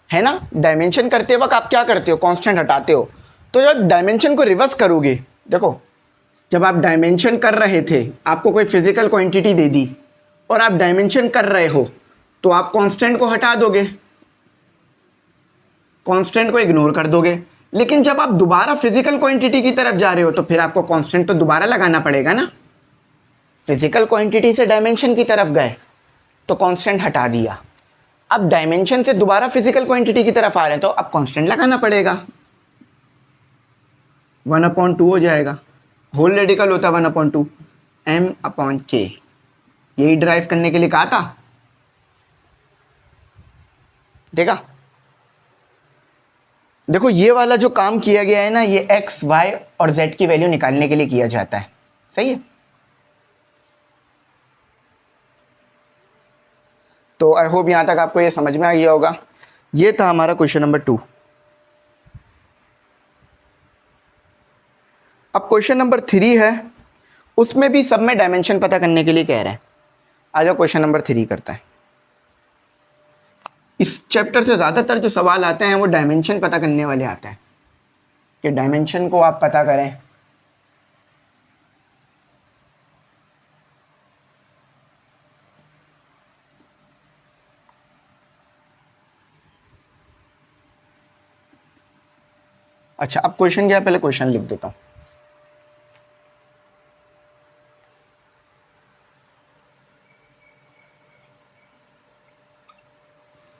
है ना। डायमेंशन करते वक्त आप क्या करते हो, कांस्टेंट हटाते हो। तो जब डायमेंशन को रिवर्स करोगे, देखो जब आप डायमेंशन कर रहे थे आपको कोई फिजिकल क्वांटिटी दे दी और आप डायमेंशन कर रहे हो तो आप कांस्टेंट को हटा दोगे, कांस्टेंट को इग्नोर कर दोगे। लेकिन जब आप दोबारा फिजिकल क्वांटिटी की तरफ जा रहे हो तो फिर आपको कांस्टेंट तो दोबारा लगाना पड़ेगा ना। फिजिकल क्वांटिटी से डायमेंशन की तरफ गए तो कांस्टेंट हटा दिया, अब डायमेंशन से दोबारा फिजिकल क्वांटिटी की तरफ आ रहे हैं तो अब कांस्टेंट लगाना पड़ेगा, 1/2 हो जाएगा। होल रेडिकल होता है 1/2 m/k, यही ड्राइव करने के लिए कहा था। देखा, देखो ये वाला जो काम किया गया है ना, ये x y और z की वैल्यू निकालने के लिए किया जाता है। सही है, तो आई होप यहां तक आपको ये समझ में आ गया होगा। ये था हमारा क्वेश्चन नंबर 2। अब क्वेश्चन नंबर 3 है, उसमें भी सब में डायमेंशन पता करने के लिए कह रहे हैं। आ जाओ क्वेश्चन नंबर 3 करते हैं। इस चैप्टर से ज़्यादातर जो सवाल आते हैं वो डायमेंशन पता करने वाले आते हैं कि डायमेंशन को आप पता करें। अच्छा, अब क्वेश्चन क्या है, पहले क्वेश्चन लिख देता हूं।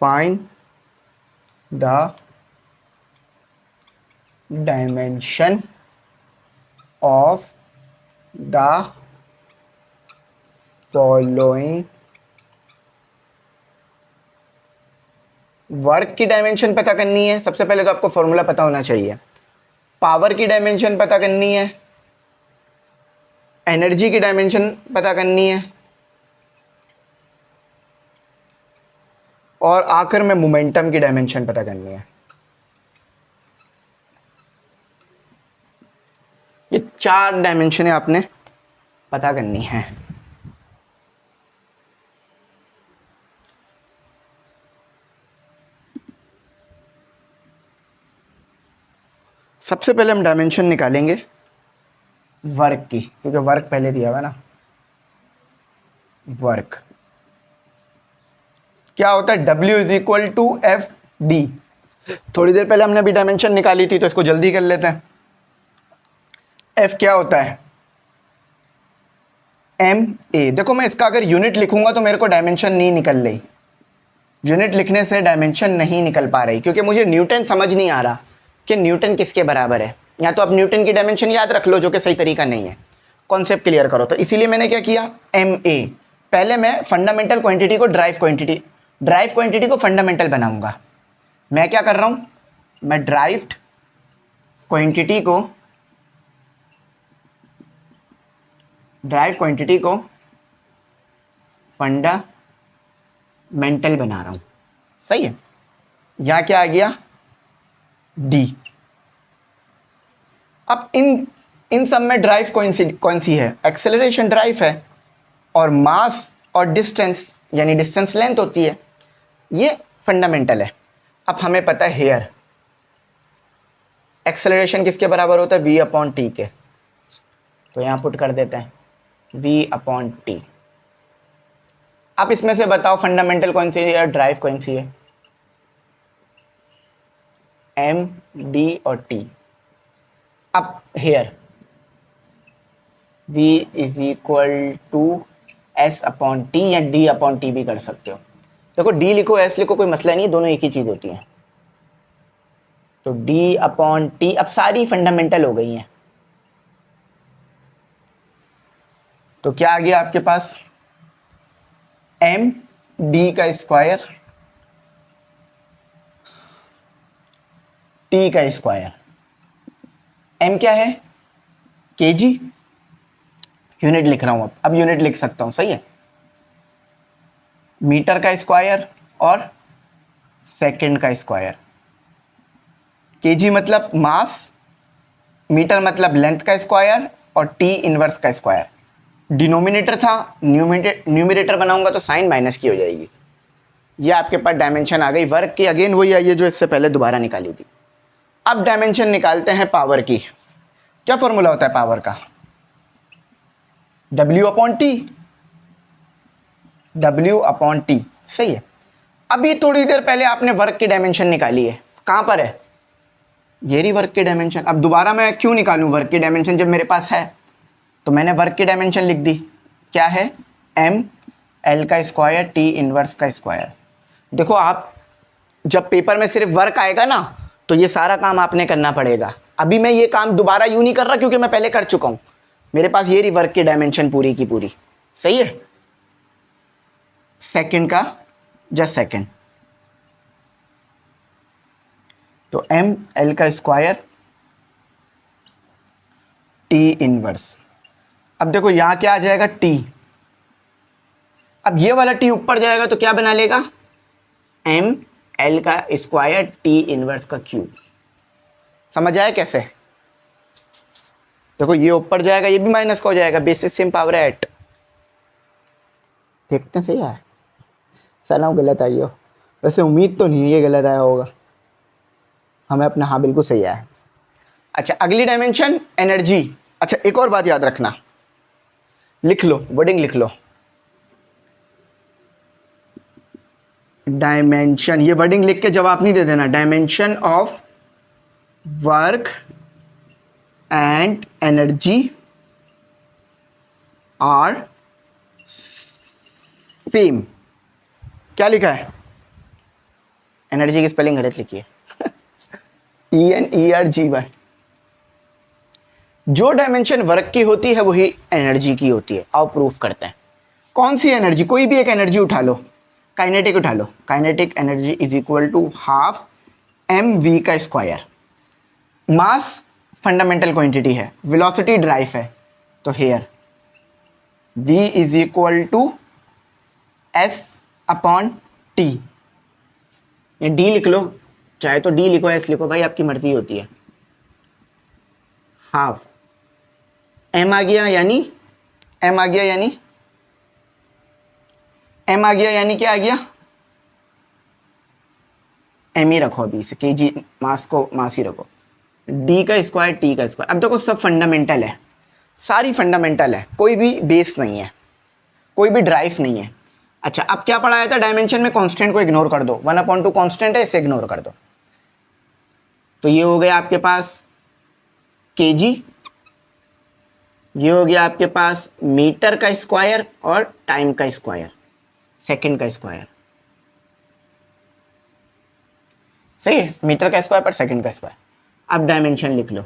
Find the dimension of the following work की डायमेंशन पता करनी है। सबसे पहले तो आपको फॉर्मूला पता होना चाहिए। पावर की डायमेंशन पता करनी है, एनर्जी की डायमेंशन पता करनी है, और आखिर में मोमेंटम की डायमेंशन पता करनी है। ये 4 डायमेंशन आपने पता करनी है। सबसे पहले हम डायमेंशन निकालेंगे वर्क की, क्योंकि वर्क पहले दिया हुआ है ना। वर्क क्या होता है? W is equal to F D. थोड़ी देर पहले हमने अभी डायमेंशन निकाली थी, तो इसको जल्दी कर लेते हैं। F क्या होता है? M A. देखो मैं इसका अगर यूनिट लिखूंगा तो मेरे को डायमेंशन नहीं निकल रही। यूनिट लिखने से डायमेंशन नहीं निकल पा रही, क्योंकि मुझे न्यूटन समझ नहीं आ रहा कि न्यूटन किसके बराबर है। या तो आप न्यूटन की डायमेंशन याद रख लो, जो कि सही तरीका नहीं है। कॉन्सेप्ट क्लियर करो। तो इसीलिए मैंने क्या किया, एम ए। पहले मैं फंडामेंटल क्वांटिटी को ड्राइव क्वांटिटी को फंडामेंटल बनाऊंगा। मैं क्या कर रहा हूं, मैं ड्राइव्ड क्वांटिटी को फंडामेंटल बना रहा हूं। सही है। यहां क्या आ गया, डी। अब इन सब में ड्राइव कौन सी है? एक्सेलरेशन ड्राइव है, और मास और डिस्टेंस यानी डिस्टेंस लेंथ होती है, ये फंडामेंटल है। अब हमें पता है हेयर एक्सेलरेशन किसके बराबर होता है? v अपॉन टी के। तो यहां पुट कर देते हैं v अपॉन टी। अब इसमें से बताओ फंडामेंटल कौन सी है, ड्राइव कौन सी है? m d और t। अब here v is equal to s upon T, या d अपॉन टी भी कर सकते हो। देखो d लिखो s लिखो, कोई मसला नहीं, दोनों एक ही चीज होती है। तो d अपॉन टी। अब सारी फंडामेंटल हो गई हैं, तो क्या आ गया आपके पास? m d का स्क्वायर t का स्क्वायर। m क्या है? kg। यूनिट लिख रहा हूं, अब यूनिट लिख सकता हूं, सही है। मीटर का स्क्वायर और सेकंड का स्क्वायर। केजी मतलब मास, मीटर मतलब लेंथ का स्क्वायर, और टी इनवर्स का स्क्वायर। डिनोमिनेटर था, न्यूमिनेटर बनाऊंगा तो साइन माइनस की हो जाएगी। ये आपके पास डायमेंशन आ गई वर्क की। अगेन वही आई है जो इससे पहले दोबारा निकाली थी। अब डायमेंशन निकालते हैं पावर की। क्या फॉर्मूला होता है पावर का? W upon T. W upon T, सही है। अभी थोड़ी देर पहले आपने वर्क की डायमेंशन निकाली है, कहां पर है? ये रही वर्क की डायमेंशन। अब दोबारा मैं क्यों निकालूं वर्क की डायमेंशन जब मेरे पास है? तो मैंने वर्क की डायमेंशन लिख दी। क्या है? m l का स्क्वायर t इनवर्स का स्क्वायर। देखो आप जब पेपर में सिर्फ वर्क आएगा ना, तो ये सारा काम आपने करना पड़ेगा। अभी मैं ये काम दोबारा यूं नहीं कर रहा, क्योंकि मैं पहले कर चुका हूं। मेरे पास ये रही वर्क की डायमेंशन पूरी की पूरी, सही है। सेकंड का जस्ट सेकंड, तो m l का स्क्वायर t इनवर्स। अब देखो यहां क्या आ जाएगा? t। अब ये वाला t ऊपर जाएगा तो क्या बना लेगा? m l का स्क्वायर t इनवर्स का क्यूब। समझ आया कैसे? देखो ये ऊपर जाएगा, ये भी माइनस का हो जाएगा। Basis same power add. देखते हैं सही है। सर गलत आई हो, वैसे उम्मीद तो नहीं है कि गलत आया होगा। हमें अपना हाँ बिल्कुल सही आया। अच्छा अगली डायमेंशन एनर्जी। अच्छा एक और बात याद रखना, लिख लो, वर्डिंग लिख लो। डायमेंशन, ये वर्डिंग लिख के जवाब नहीं दे देना। Dimension of work and energy are same. क्या लिखा है? एनर्जी की स्पेलिंग गलत लिखी है ENERGY। जो डायमेंशन वर्क की होती है वही एनर्जी की होती है। आओ प्रूफ करते हैं। कौन सी एनर्जी, कोई भी एक एनर्जी उठा लो, काइनेटिक उठा लो, kinetic energy is equal to half M V का स्क्वायर। मास फंडामेंटल क्वांटिटी है, वेलोसिटी ड्राइव है, तो here v is equal to S upon T. ये डी लिख लो, चाहे तो डी लिखो एस लिखो भाई, आपकी मर्जी होती है। हाफ एम आ गया यानी एम आ गया यानी एम आ गया यानी क्या आ गया, एम ही रखो अभी से, के जी मास को मास ही रखो, डी का स्क्वायर टी का स्क्वायर। अब देखो सब फंडामेंटल है, सारी फंडामेंटल है, कोई भी बेस नहीं है, कोई भी ड्राइव नहीं है। अच्छा अब क्या पढ़ाया था डायमेंशन में, कांस्टेंट को इग्नोर कर दो, 1/2 कांस्टेंट है, इसे इग्नोर कर दो। तो ये हो गया आपके पास केजी, ये हो गया आपके पास मीटर का स्क्वायर और टाइम का स्क्वायर, सेकंड का स्क्वायर, सही है, मीटर का स्क्वायर पर सेकंड का स्क्वायर। अब डायमेंशन लिख लो,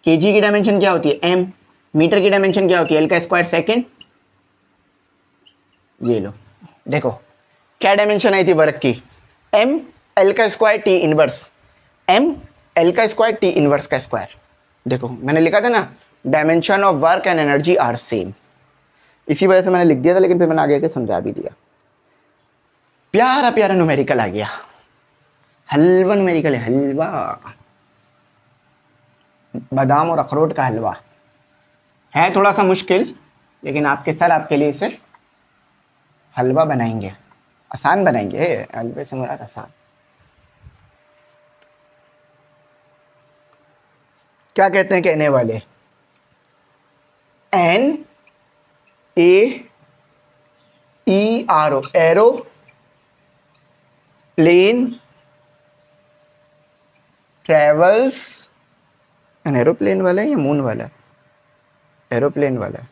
केजी की डायमेंशन क्या होती है एम, मीटर की डायमेंशन क्या होती है एल का स्क्वायर सेकंड। ये लो देखो क्या डायमेंशन आई थी वर्क की, एम एल का square T inverse, M L का स्क्वायर टी इनवर्स का स्क्वायर। देखो मैंने लिखा था ना, dimension of work and energy are same, इसी वजह से मैंने लिख दिया था, लेकिन फिर मैंने आगे आके समझा भी दिया। प्यारा प्यारा न्यूमेरिकल आ गया, हलवा न्यूमेरिकल है, हलवा, बादाम और अखरोट का हलवा है, थोड़ा सा मुश्किल, लेकिन आपके सर आपके लिए इसे हलवा बनाएंगे, आसान बनाएंगे, हलवे से मुराद आसान। क्या कहते हैं कहने वाले, an A E R O, aeroplane travels, an aeroplane वाला है या मून वाला है, एरोप्लेन वाला है,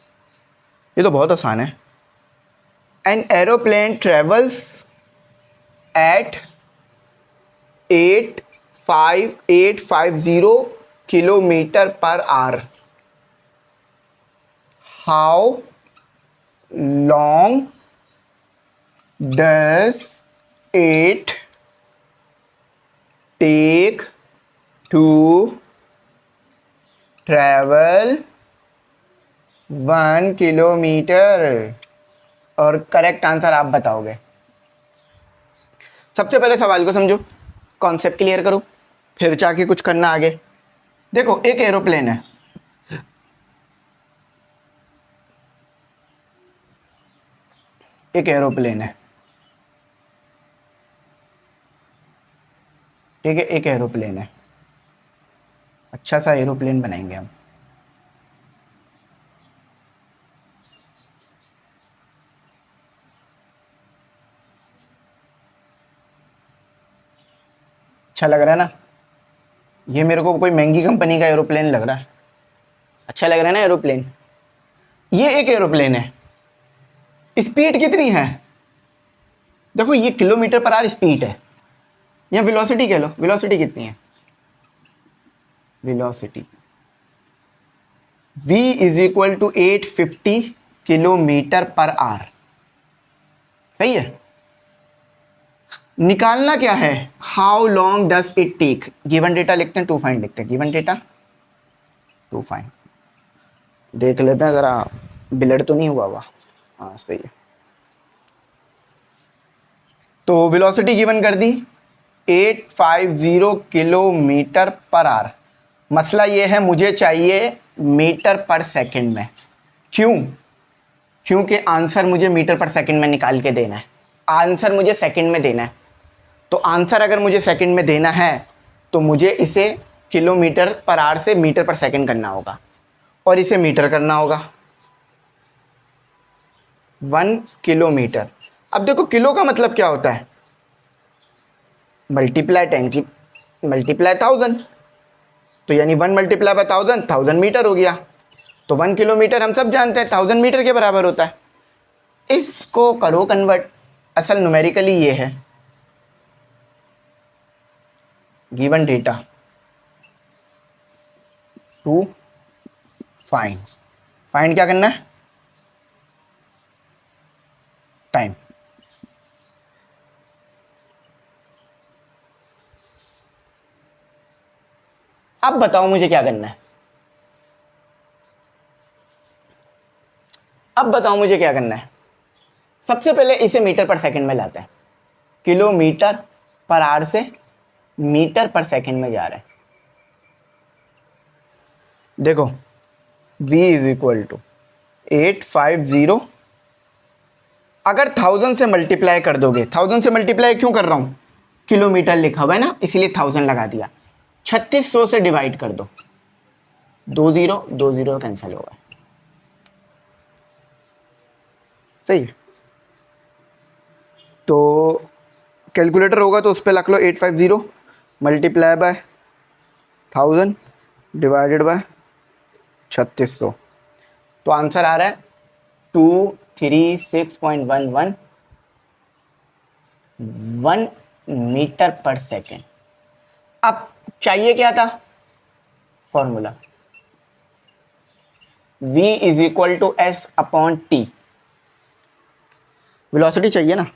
ये तो बहुत आसान है। An aeroplane travels at 850 kilometre per hour, how long does it take to travel 1 kilometre, और करेक्ट आंसर आप बताओगे। सबसे पहले सवाल को समझो, कॉन्सेप्ट क्लियर करो, फिर जाके कुछ करना आगे। देखो एक एरोप्लेन है, एक एरोप्लेन है, ठीक है, एक एरोप्लेन है, अच्छा सा एरोप्लेन बनाएंगे हम। अच्छा लग रहा है ना, ये मेरे को कोई महंगी कंपनी का एरोप्लेन लग रहा है, अच्छा लग रहा है ना एरोप्लेन। ये एक एरोप्लेन है, स्पीड कितनी है, देखो ये किलोमीटर पर आवर स्पीड है, या वेलोसिटी कह लो, वेलोसिटी कितनी है, velocity v is equal to 850 kilometre per hour, सही है। निकालना क्या है, how long does it take, given data लिखते हैं, टू फाइंड लिखते हैं, गिवन डेटा टू फाइंड, देख लेते हैं जरा बिलड तो नहीं हुआ हुआ, हाँ सही है। तो वेलोसिटी गिवन कर दी 850 किलोमीटर पर आवर, मसला ये है मुझे चाहिए मीटर पर सेकंड में, क्यों, क्योंकि आंसर मुझे मीटर पर सेकंड में निकाल के देना है, आंसर मुझे सेकंड में देना है। तो आंसर अगर मुझे सेकंड में देना है तो मुझे इसे किलोमीटर पर आवर से मीटर पर सेकंड करना होगा, और इसे मीटर करना होगा, 1 किलोमीटर। अब देखो किलो का मतलब क्या होता है, मल्टीप्लाई 10 की मल्टीप्लाई 1000, तो यानी 1 मल्टीप्लाई बाय 1000, 1000 मीटर हो गया। तो 1 किलोमीटर हम सब जानते हैं 1000 मीटर के बराबर होता है। इसको करो कन्वर्ट, असल न्यूमेरिकली ये है, given data to find, find क्या करना है, टाइम। अब बताओ मुझे क्या करना है, अब बताओ मुझे क्या करना है। सबसे पहले इसे मीटर पर सेकंड में लाते हैं, किलोमीटर पर आवर से मीटर पर सेकंड में जा रहे हैं। देखो v इज इक्वल टू 850, अगर 1000 से मल्टीप्लाई कर दोगे, 1000 से मल्टीप्लाई क्यों कर रहा हूं, किलोमीटर लिखा हुआ है ना इसीलिए 1000 लगा दिया। 3600 से डिवाइड कर दो, 2 0 कैंसिल होगा, सही है। तो कैलकुलेटर होगा तो उस पर रख लो 850 मल्टीप्लाई बाय 1000 डिवाइडेड बाय 3600, तो आंसर आ रहा है 236.11 1 मीटर पर सेकेंड। अब चाहिए क्या था, formula v is equal to S upon T, velocity चाहिए ना।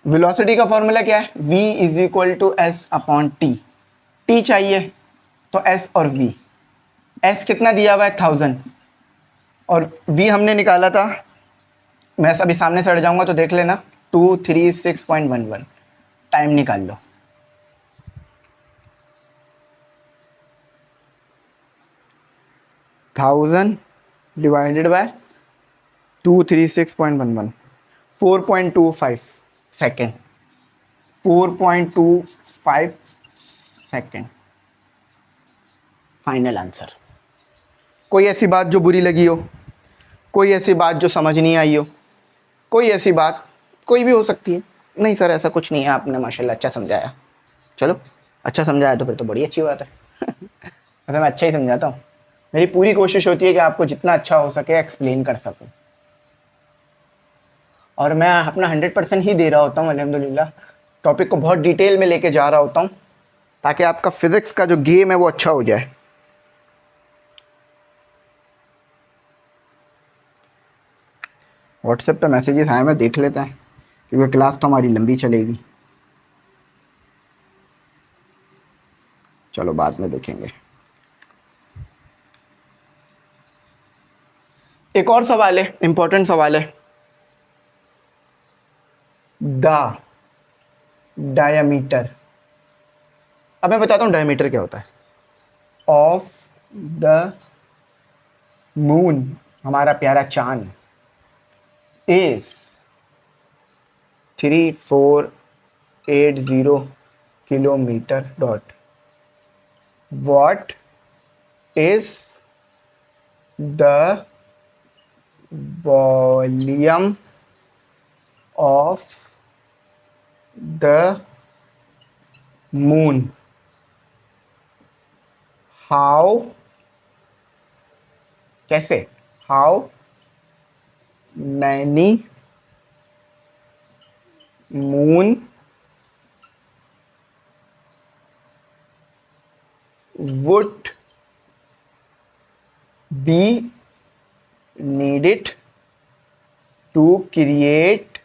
वेलोसिटी का फॉर्मूला क्या है, v is equal to S upon T, T चाहिए तो s और v, s कितना दिया हुआ है 1000 और v हमने निकाला था, मैं अभी सामने से हट जाऊंगा तो देख लेना, 236.11, टाइम निकाल लो। Thousand divided by 236.11, 4.25 second, 4.25 second, final answer. कोई ऐसी बात जो बुरी लगी हो, कोई ऐसी बात जो समझ नहीं आई हो, कोई ऐसी बात कोई भी हो सकती है। नहीं सर ऐसा कुछ नहीं है, आपने माशाल्लाह अच्छा समझाया। चलो अच्छा समझाया तो फिर तो बड़ी अच्छी बात है। वैसे मैं अच्छा ही समझाता हूँ, मेरी पूरी कोशिश होती है कि आपको जितना अच्छा हो सके एक्सप्लेन कर सकूँ, और मैं अपना 100% ही दे रहा होता हूँ अल्हम्दुलिल्लाह। टॉपिक को बहुत डिटेल में लेके जा रहा होता हूँ ताकि आपका फिज़िक्स का जो गेम है वो अच्छा हो जाए। व्हाट्सएप पे मैसेजेस आए मैं देख लेता है क्योंकि क्लास तो हमारी लंबी चलेगी। चलो बाद में देखेंगे। एक और सवाल है, इंपॉर्टेंट सवाल है, द डायमीटर, अब मैं बताता हूँ डायमीटर क्या होता है, ऑफ द मून, हमारा प्यारा चांद, is 3480 kilometre dot, what is the volume of the moon, how, कैसे, how many moon would be needed to create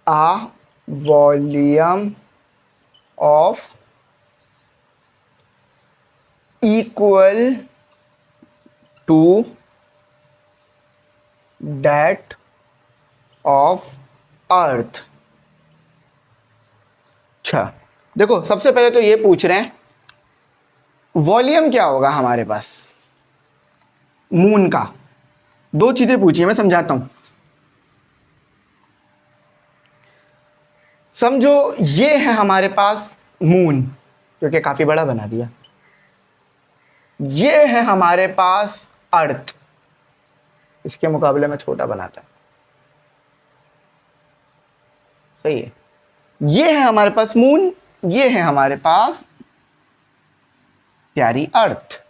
a volume of equal to that of अर्थ। अच्छा देखो सबसे पहले तो ये पूछ रहे हैं वॉल्यूम क्या होगा हमारे पास मून का। दो चीजें पूछी है, मैं समझाता हूं। समझो ये है हमारे पास मून, क्योंकि काफी बड़ा बना दिया। ये है हमारे पास अर्थ, इसके मुकाबले में छोटा बनाता है, सही है। ये है हमारे पास मून, ये है हमारे पास प्यारी अर्थ।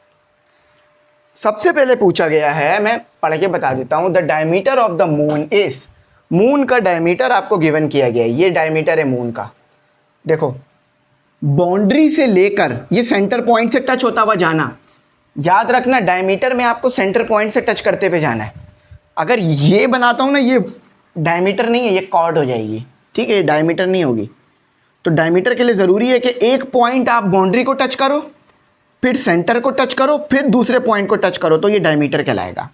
सबसे पहले पूछा गया है, मैं पढ़ के बता देता हूँ, the diameter of the moon is, moon का डायमीटर आपको गिवन किया गया है, ये डायमीटर है मून का। देखो बाउंड्री से लेकर ये सेंटर पॉइंट से टच होता हुआ जाना, याद रखना डायमीटर में आपको सेंटर पॉइंट से टच करते हुए जाना है। अगर ये बनाता हूँ ना, ये डायमीटर नहीं है, ये कॉर्ड हो जाएगी, ठीक है, ये डायमीटर नहीं होगी। तो डायमीटर के लिए ज़रूरी है कि एक पॉइंट आप बाउंड्री को टच करो, फिर सेंटर को टच करो, फिर दूसरे पॉइंट को टच करो, तो ये डायमीटर कहलाएगा।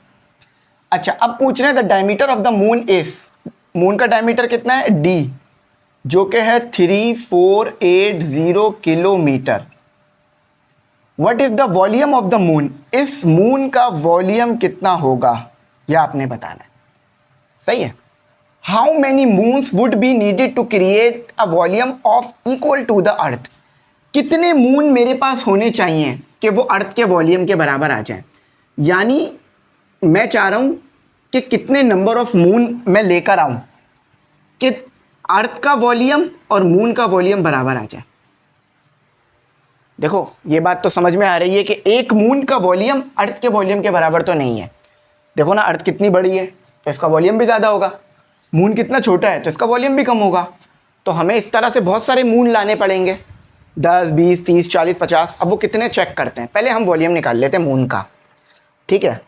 अच्छा, अब पूछ रहे हैं the diameter of the moon is, moon का डायमीटर कितना है, डी, जो कि है 3480 kilometre. What is the volume of the moon, इस मून का वॉल्यूम कितना होगा, यह आपने बताना है। सही है। How many moons would be needed to create a volume of equal to the earth, कितने मून मेरे पास होने चाहिए कि वो अर्थ के वॉल्यूम के बराबर आ जाए। यानी मैं चाह रहा हूं कि कितने नंबर ऑफ मून मैं लेकर आऊं कि अर्थ का वॉल्यूम और मून का वॉल्यूम बराबर आ जाए। देखो ये बात तो समझ में आ रही है कि एक मून का वॉल्यूम अर्थ के वॉल्यूम के बराबर तो नहीं है। देखो ना, अर्थ कितनी बड़ी है तो इसका वॉल्यूम भी ज़्यादा होगा, मून कितना छोटा है तो इसका वॉल्यूम भी कम होगा। तो हमें इस तरह से बहुत सारे मून लाने पड़ेंगे, 10, 20, 30, 40, 50। अब वो कितने चेक करते हैं, पहले हम वॉल्यूम निकाल लेते हैं मून का, ठीक है।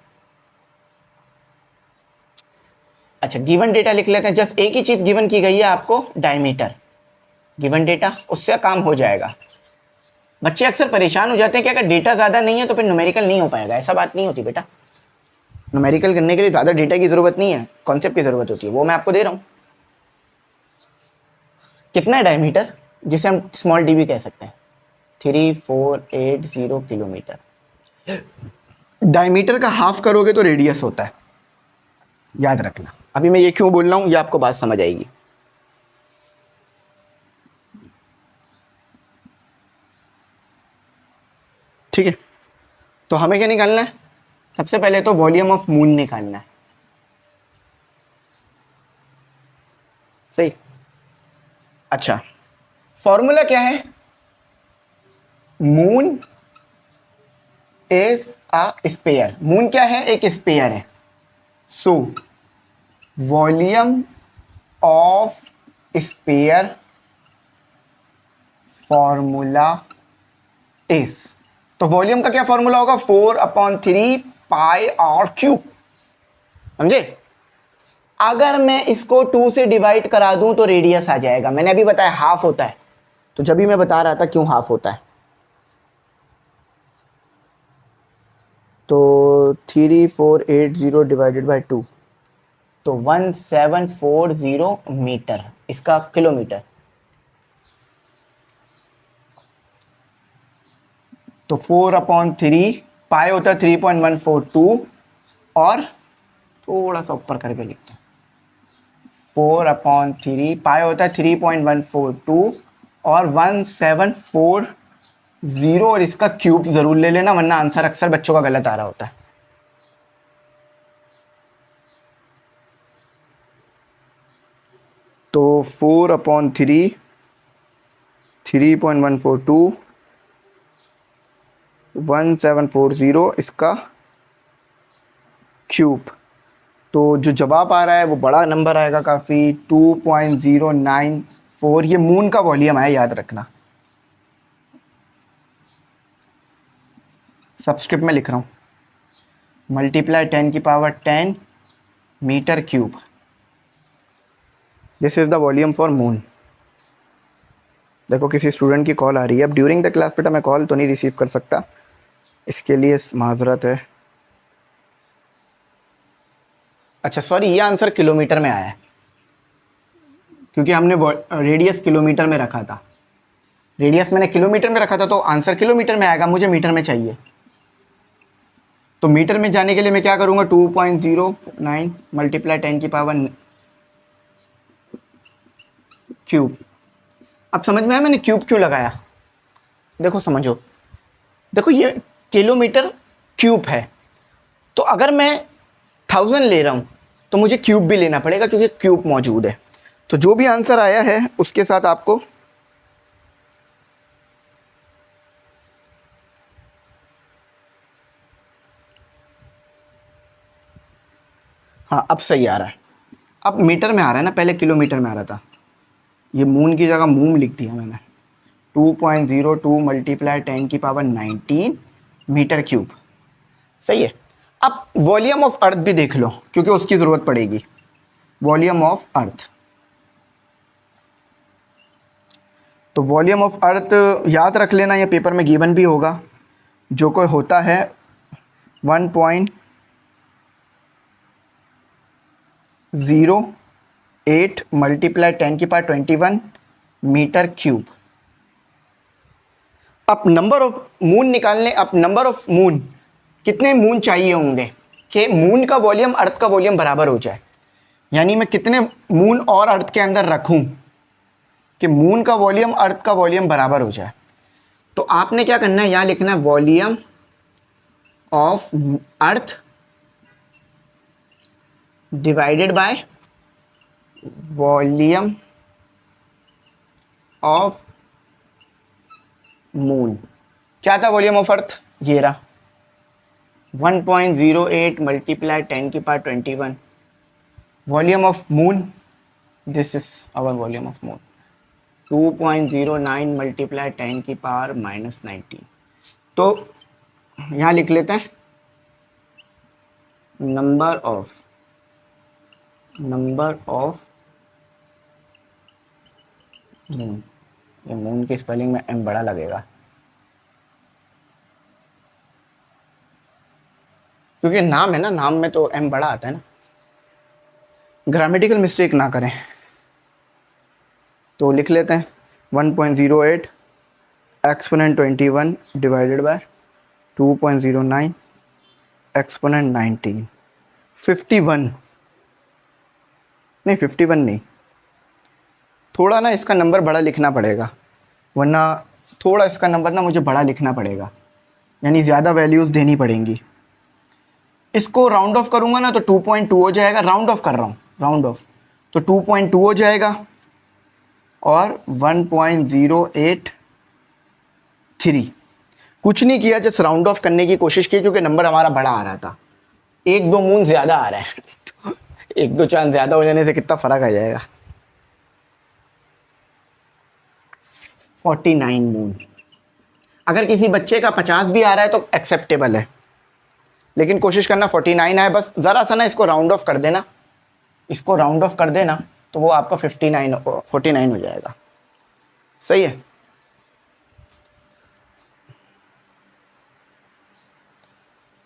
अच्छा, गिवन डेटा लिख लेते हैं, जस्ट एक ही चीज़ गिवन की गई है आपको, डायमीटर, गिवन डेटा, उससे काम हो जाएगा। बच्चे अक्सर परेशान हो जाते हैं कि अगर डेटा ज़्यादा नहीं है तो फिर न्यूमेरिकल नहीं हो पाएगा। ऐसा बात नहीं होती बेटा, न्यूमेरिकल करने के लिए ज़्यादा डेटा की ज़रूरत नहीं है, कॉन्सेप्ट की ज़रूरत होती है, वो मैं आपको दे रहा हूँ। कितना है डायमीटर, जिसे हम स्मॉल डी भी कह सकते हैं, 3480 किलोमीटर। डायमीटर का हाफ करोगे तो रेडियस होता है, याद रखना। अभी मैं ये क्यों बोल रहा हूँ, ये आपको बात समझ आएगी। ठीक है, तो हमें क्या निकालना है, सबसे पहले तो वॉल्यूम ऑफ मून निकालना है। सही। अच्छा, फॉर्मूला क्या है, moon is a sphere, moon क्या है, एक स्पेयर है। So volume of sphere formula is, तो वॉल्यूम का क्या फॉर्मूला होगा, 4/3 पाई आर क्यूब, समझे। अगर मैं इसको 2 से डिवाइड करा दूं तो रेडियस आ जाएगा। मैंने अभी बताया हाफ होता है, तो जब भी मैं बता रहा था क्यों हाफ होता है। तो 3480 डिवाइडेड बाई 2, तो 1740 मीटर, इसका किलोमीटर। तो 4/3 पाई होता है 3.142, और थोड़ा सा ऊपर करके लिखते हैं, 4/3 पाई होता है 3.142 और 1740, और इसका क्यूब जरूर ले लेना वरना आंसर अक्सर बच्चों का गलत आ रहा होता है। तो 4/3 3.142 1740 इसका क्यूब। तो जो जवाब आ रहा है वो बड़ा नंबर आएगा काफ़ी, 2.094। ये मून का वॉल्यूम है, याद रखना। सबस्क्रिप्ट में लिख रहा हूँ, multiply 10⁻10 metre cube, this is the volume for moon. देखो किसी स्टूडेंट की कॉल आ रही है, अब ड्यूरिंग द क्लास बेटा मैं कॉल तो नहीं रिसीव कर सकता, इसके लिए माजरत है। अच्छा सॉरी, ये आंसर किलोमीटर में आया है क्योंकि हमने रेडियस किलोमीटर में रखा था, रेडियस मैंने किलोमीटर में रखा था तो आंसर किलोमीटर में आएगा, मुझे मीटर में चाहिए। तो मीटर में जाने के लिए मैं क्या करूँगा, 2.09 मल्टीप्लाई 10⁻⁹ क्यूब। अब समझ में आया मैंने क्यूब क्यों लगाया, देखो समझो, देखो ये किलोमीटर क्यूब है, तो अगर मैं 1000 ले रहा हूँ तो मुझे क्यूब भी लेना पड़ेगा क्योंकि क्यूब मौजूद है। तो जो भी आंसर आया है उसके साथ आपको हाँ अब सही आ रहा है, अब मीटर में आ रहा है ना, पहले किलोमीटर में आ रहा था। ये मून की जगह मूम लिख दिया मैंने। 2.02 मल्टीप्लाई 10⁻19 मीटर क्यूब। सही है। अब वॉल्यूम ऑफ अर्थ भी देख लो क्योंकि उसकी ज़रूरत पड़ेगी। वॉल्यूम ऑफ अर्थ, तो वॉल्यूम ऑफ अर्थ याद रख लेना, ये पेपर में गिवन भी होगा, जो कोई होता है 1.08 मल्टीप्लाई 10⁻21 मीटर क्यूब। अब नंबर ऑफ मून निकालने, अब नंबर ऑफ मून, कितने मून चाहिए होंगे कि मून का वॉल्यूम अर्थ का वॉल्यूम बराबर हो जाए, यानी मैं कितने मून और अर्थ के अंदर रखूं कि मून का वॉल्यूम अर्थ का वॉल्यूम बराबर हो जाए। तो आपने क्या करना है, यहाँ लिखना है volume of earth divided by volume of moon. क्या था वॉल्यूम ऑफ अर्थ, ये रहा 1.08 multiply 10⁻21। Volume of moon, this is our volume of moon, 2.09 multiply 10⁻−19। तो यहाँ लिख लेते हैं नंबर ऑफ मून। ये मून की स्पेलिंग में एम बड़ा लगेगा क्योंकि नाम है ना, नाम में तो एम बड़ा आता है ना। ग्रामेटिकल मिस्टेक ना करें, तो लिख लेते हैं 1.08 एक्सपोनेंट 21 डिवाइडेड बाय 2.09 एक्सपोनेंट 19। 51 नहीं, 51 नहीं, थोड़ा ना इसका नंबर बड़ा लिखना पड़ेगा, वरना थोड़ा इसका नंबर ना मुझे बड़ा लिखना पड़ेगा, यानी ज़्यादा वैल्यूज़ देनी पड़ेंगी। इसको राउंड ऑफ करूँगा ना तो 2.2 हो जाएगा, राउंड ऑफ कर रहा हूँ, राउंड ऑफ, तो 2.2 हो जाएगा और 1.083। कुछ नहीं किया, जस्ट राउंड ऑफ करने की कोशिश की क्योंकि नंबर हमारा बड़ा आ रहा था। एक दो मून ज़्यादा आ रहा है तो एक दो चांद ज़्यादा हो जाने से कितना फ़र्क आ जाएगा। 49 मून। अगर किसी बच्चे का 50 भी आ रहा है तो एक्सेप्टेबल है, लेकिन कोशिश करना 49 आए। बस ज़रा सा ना इसको राउंड ऑफ कर देना, इसको राउंड ऑफ कर देना तो वो आपका 49 हो जाएगा। सही है।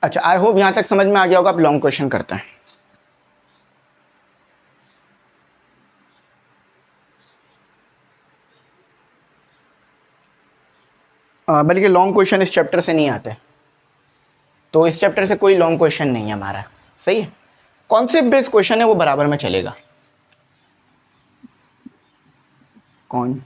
अच्छा, आई होप यहाँ तक समझ में आ गया होगा। अब लॉन्ग क्वेश्चन करते हैं। बल्कि लॉन्ग क्वेश्चन इस चैप्टर से नहीं आते, तो इस चैप्टर से कोई लॉन्ग क्वेश्चन नहीं है हमारा। सही है, कॉन्सेप्ट बेस्ड क्वेश्चन है, वो बराबर में चलेगा। कॉन्सेप्ट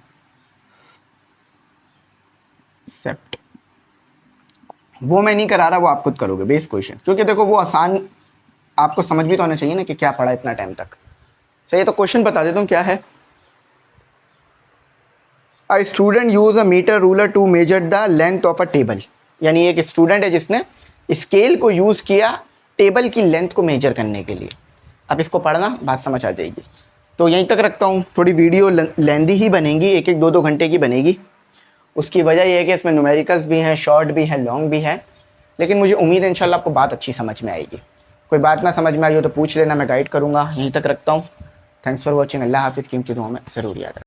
वो मैं नहीं करा रहा, वो आप खुद करोगे बेस क्वेश्चन, क्योंकि देखो वो आसान, आपको समझ भी तो आना चाहिए ना कि क्या पढ़ा इतना टाइम तक। सही है, तो क्वेश्चन बता देता हूँ क्या है। A student use a metre ruler to measure the length of a table, यानी एक स्टूडेंट है जिसने स्केल को यूज़ किया टेबल की लेंथ को मेजर करने के लिए। अब इसको पढ़ना, बात समझ आ जाएगी। तो यहीं तक रखता हूँ, थोड़ी वीडियो लेंदी ही बनेगी, एक एक दो घंटे की बनेगी। उसकी वजह यह है कि इसमें न्यूमेरिकल्स भी हैं, शॉर्ट भी है, लॉन्ग भी है, लेकिन मुझे उम्मीद है इंशाल्लाह आपको बात अच्छी समझ में आएगी। कोई बात ना समझ में आई हो तो पूछ लेना, मैं गाइड करूँगा। यहीं तक रखता हूँ। Thanks for watching. अल्लाह हाफिज़। कीमती दुआ में ज़रूर याद रखें।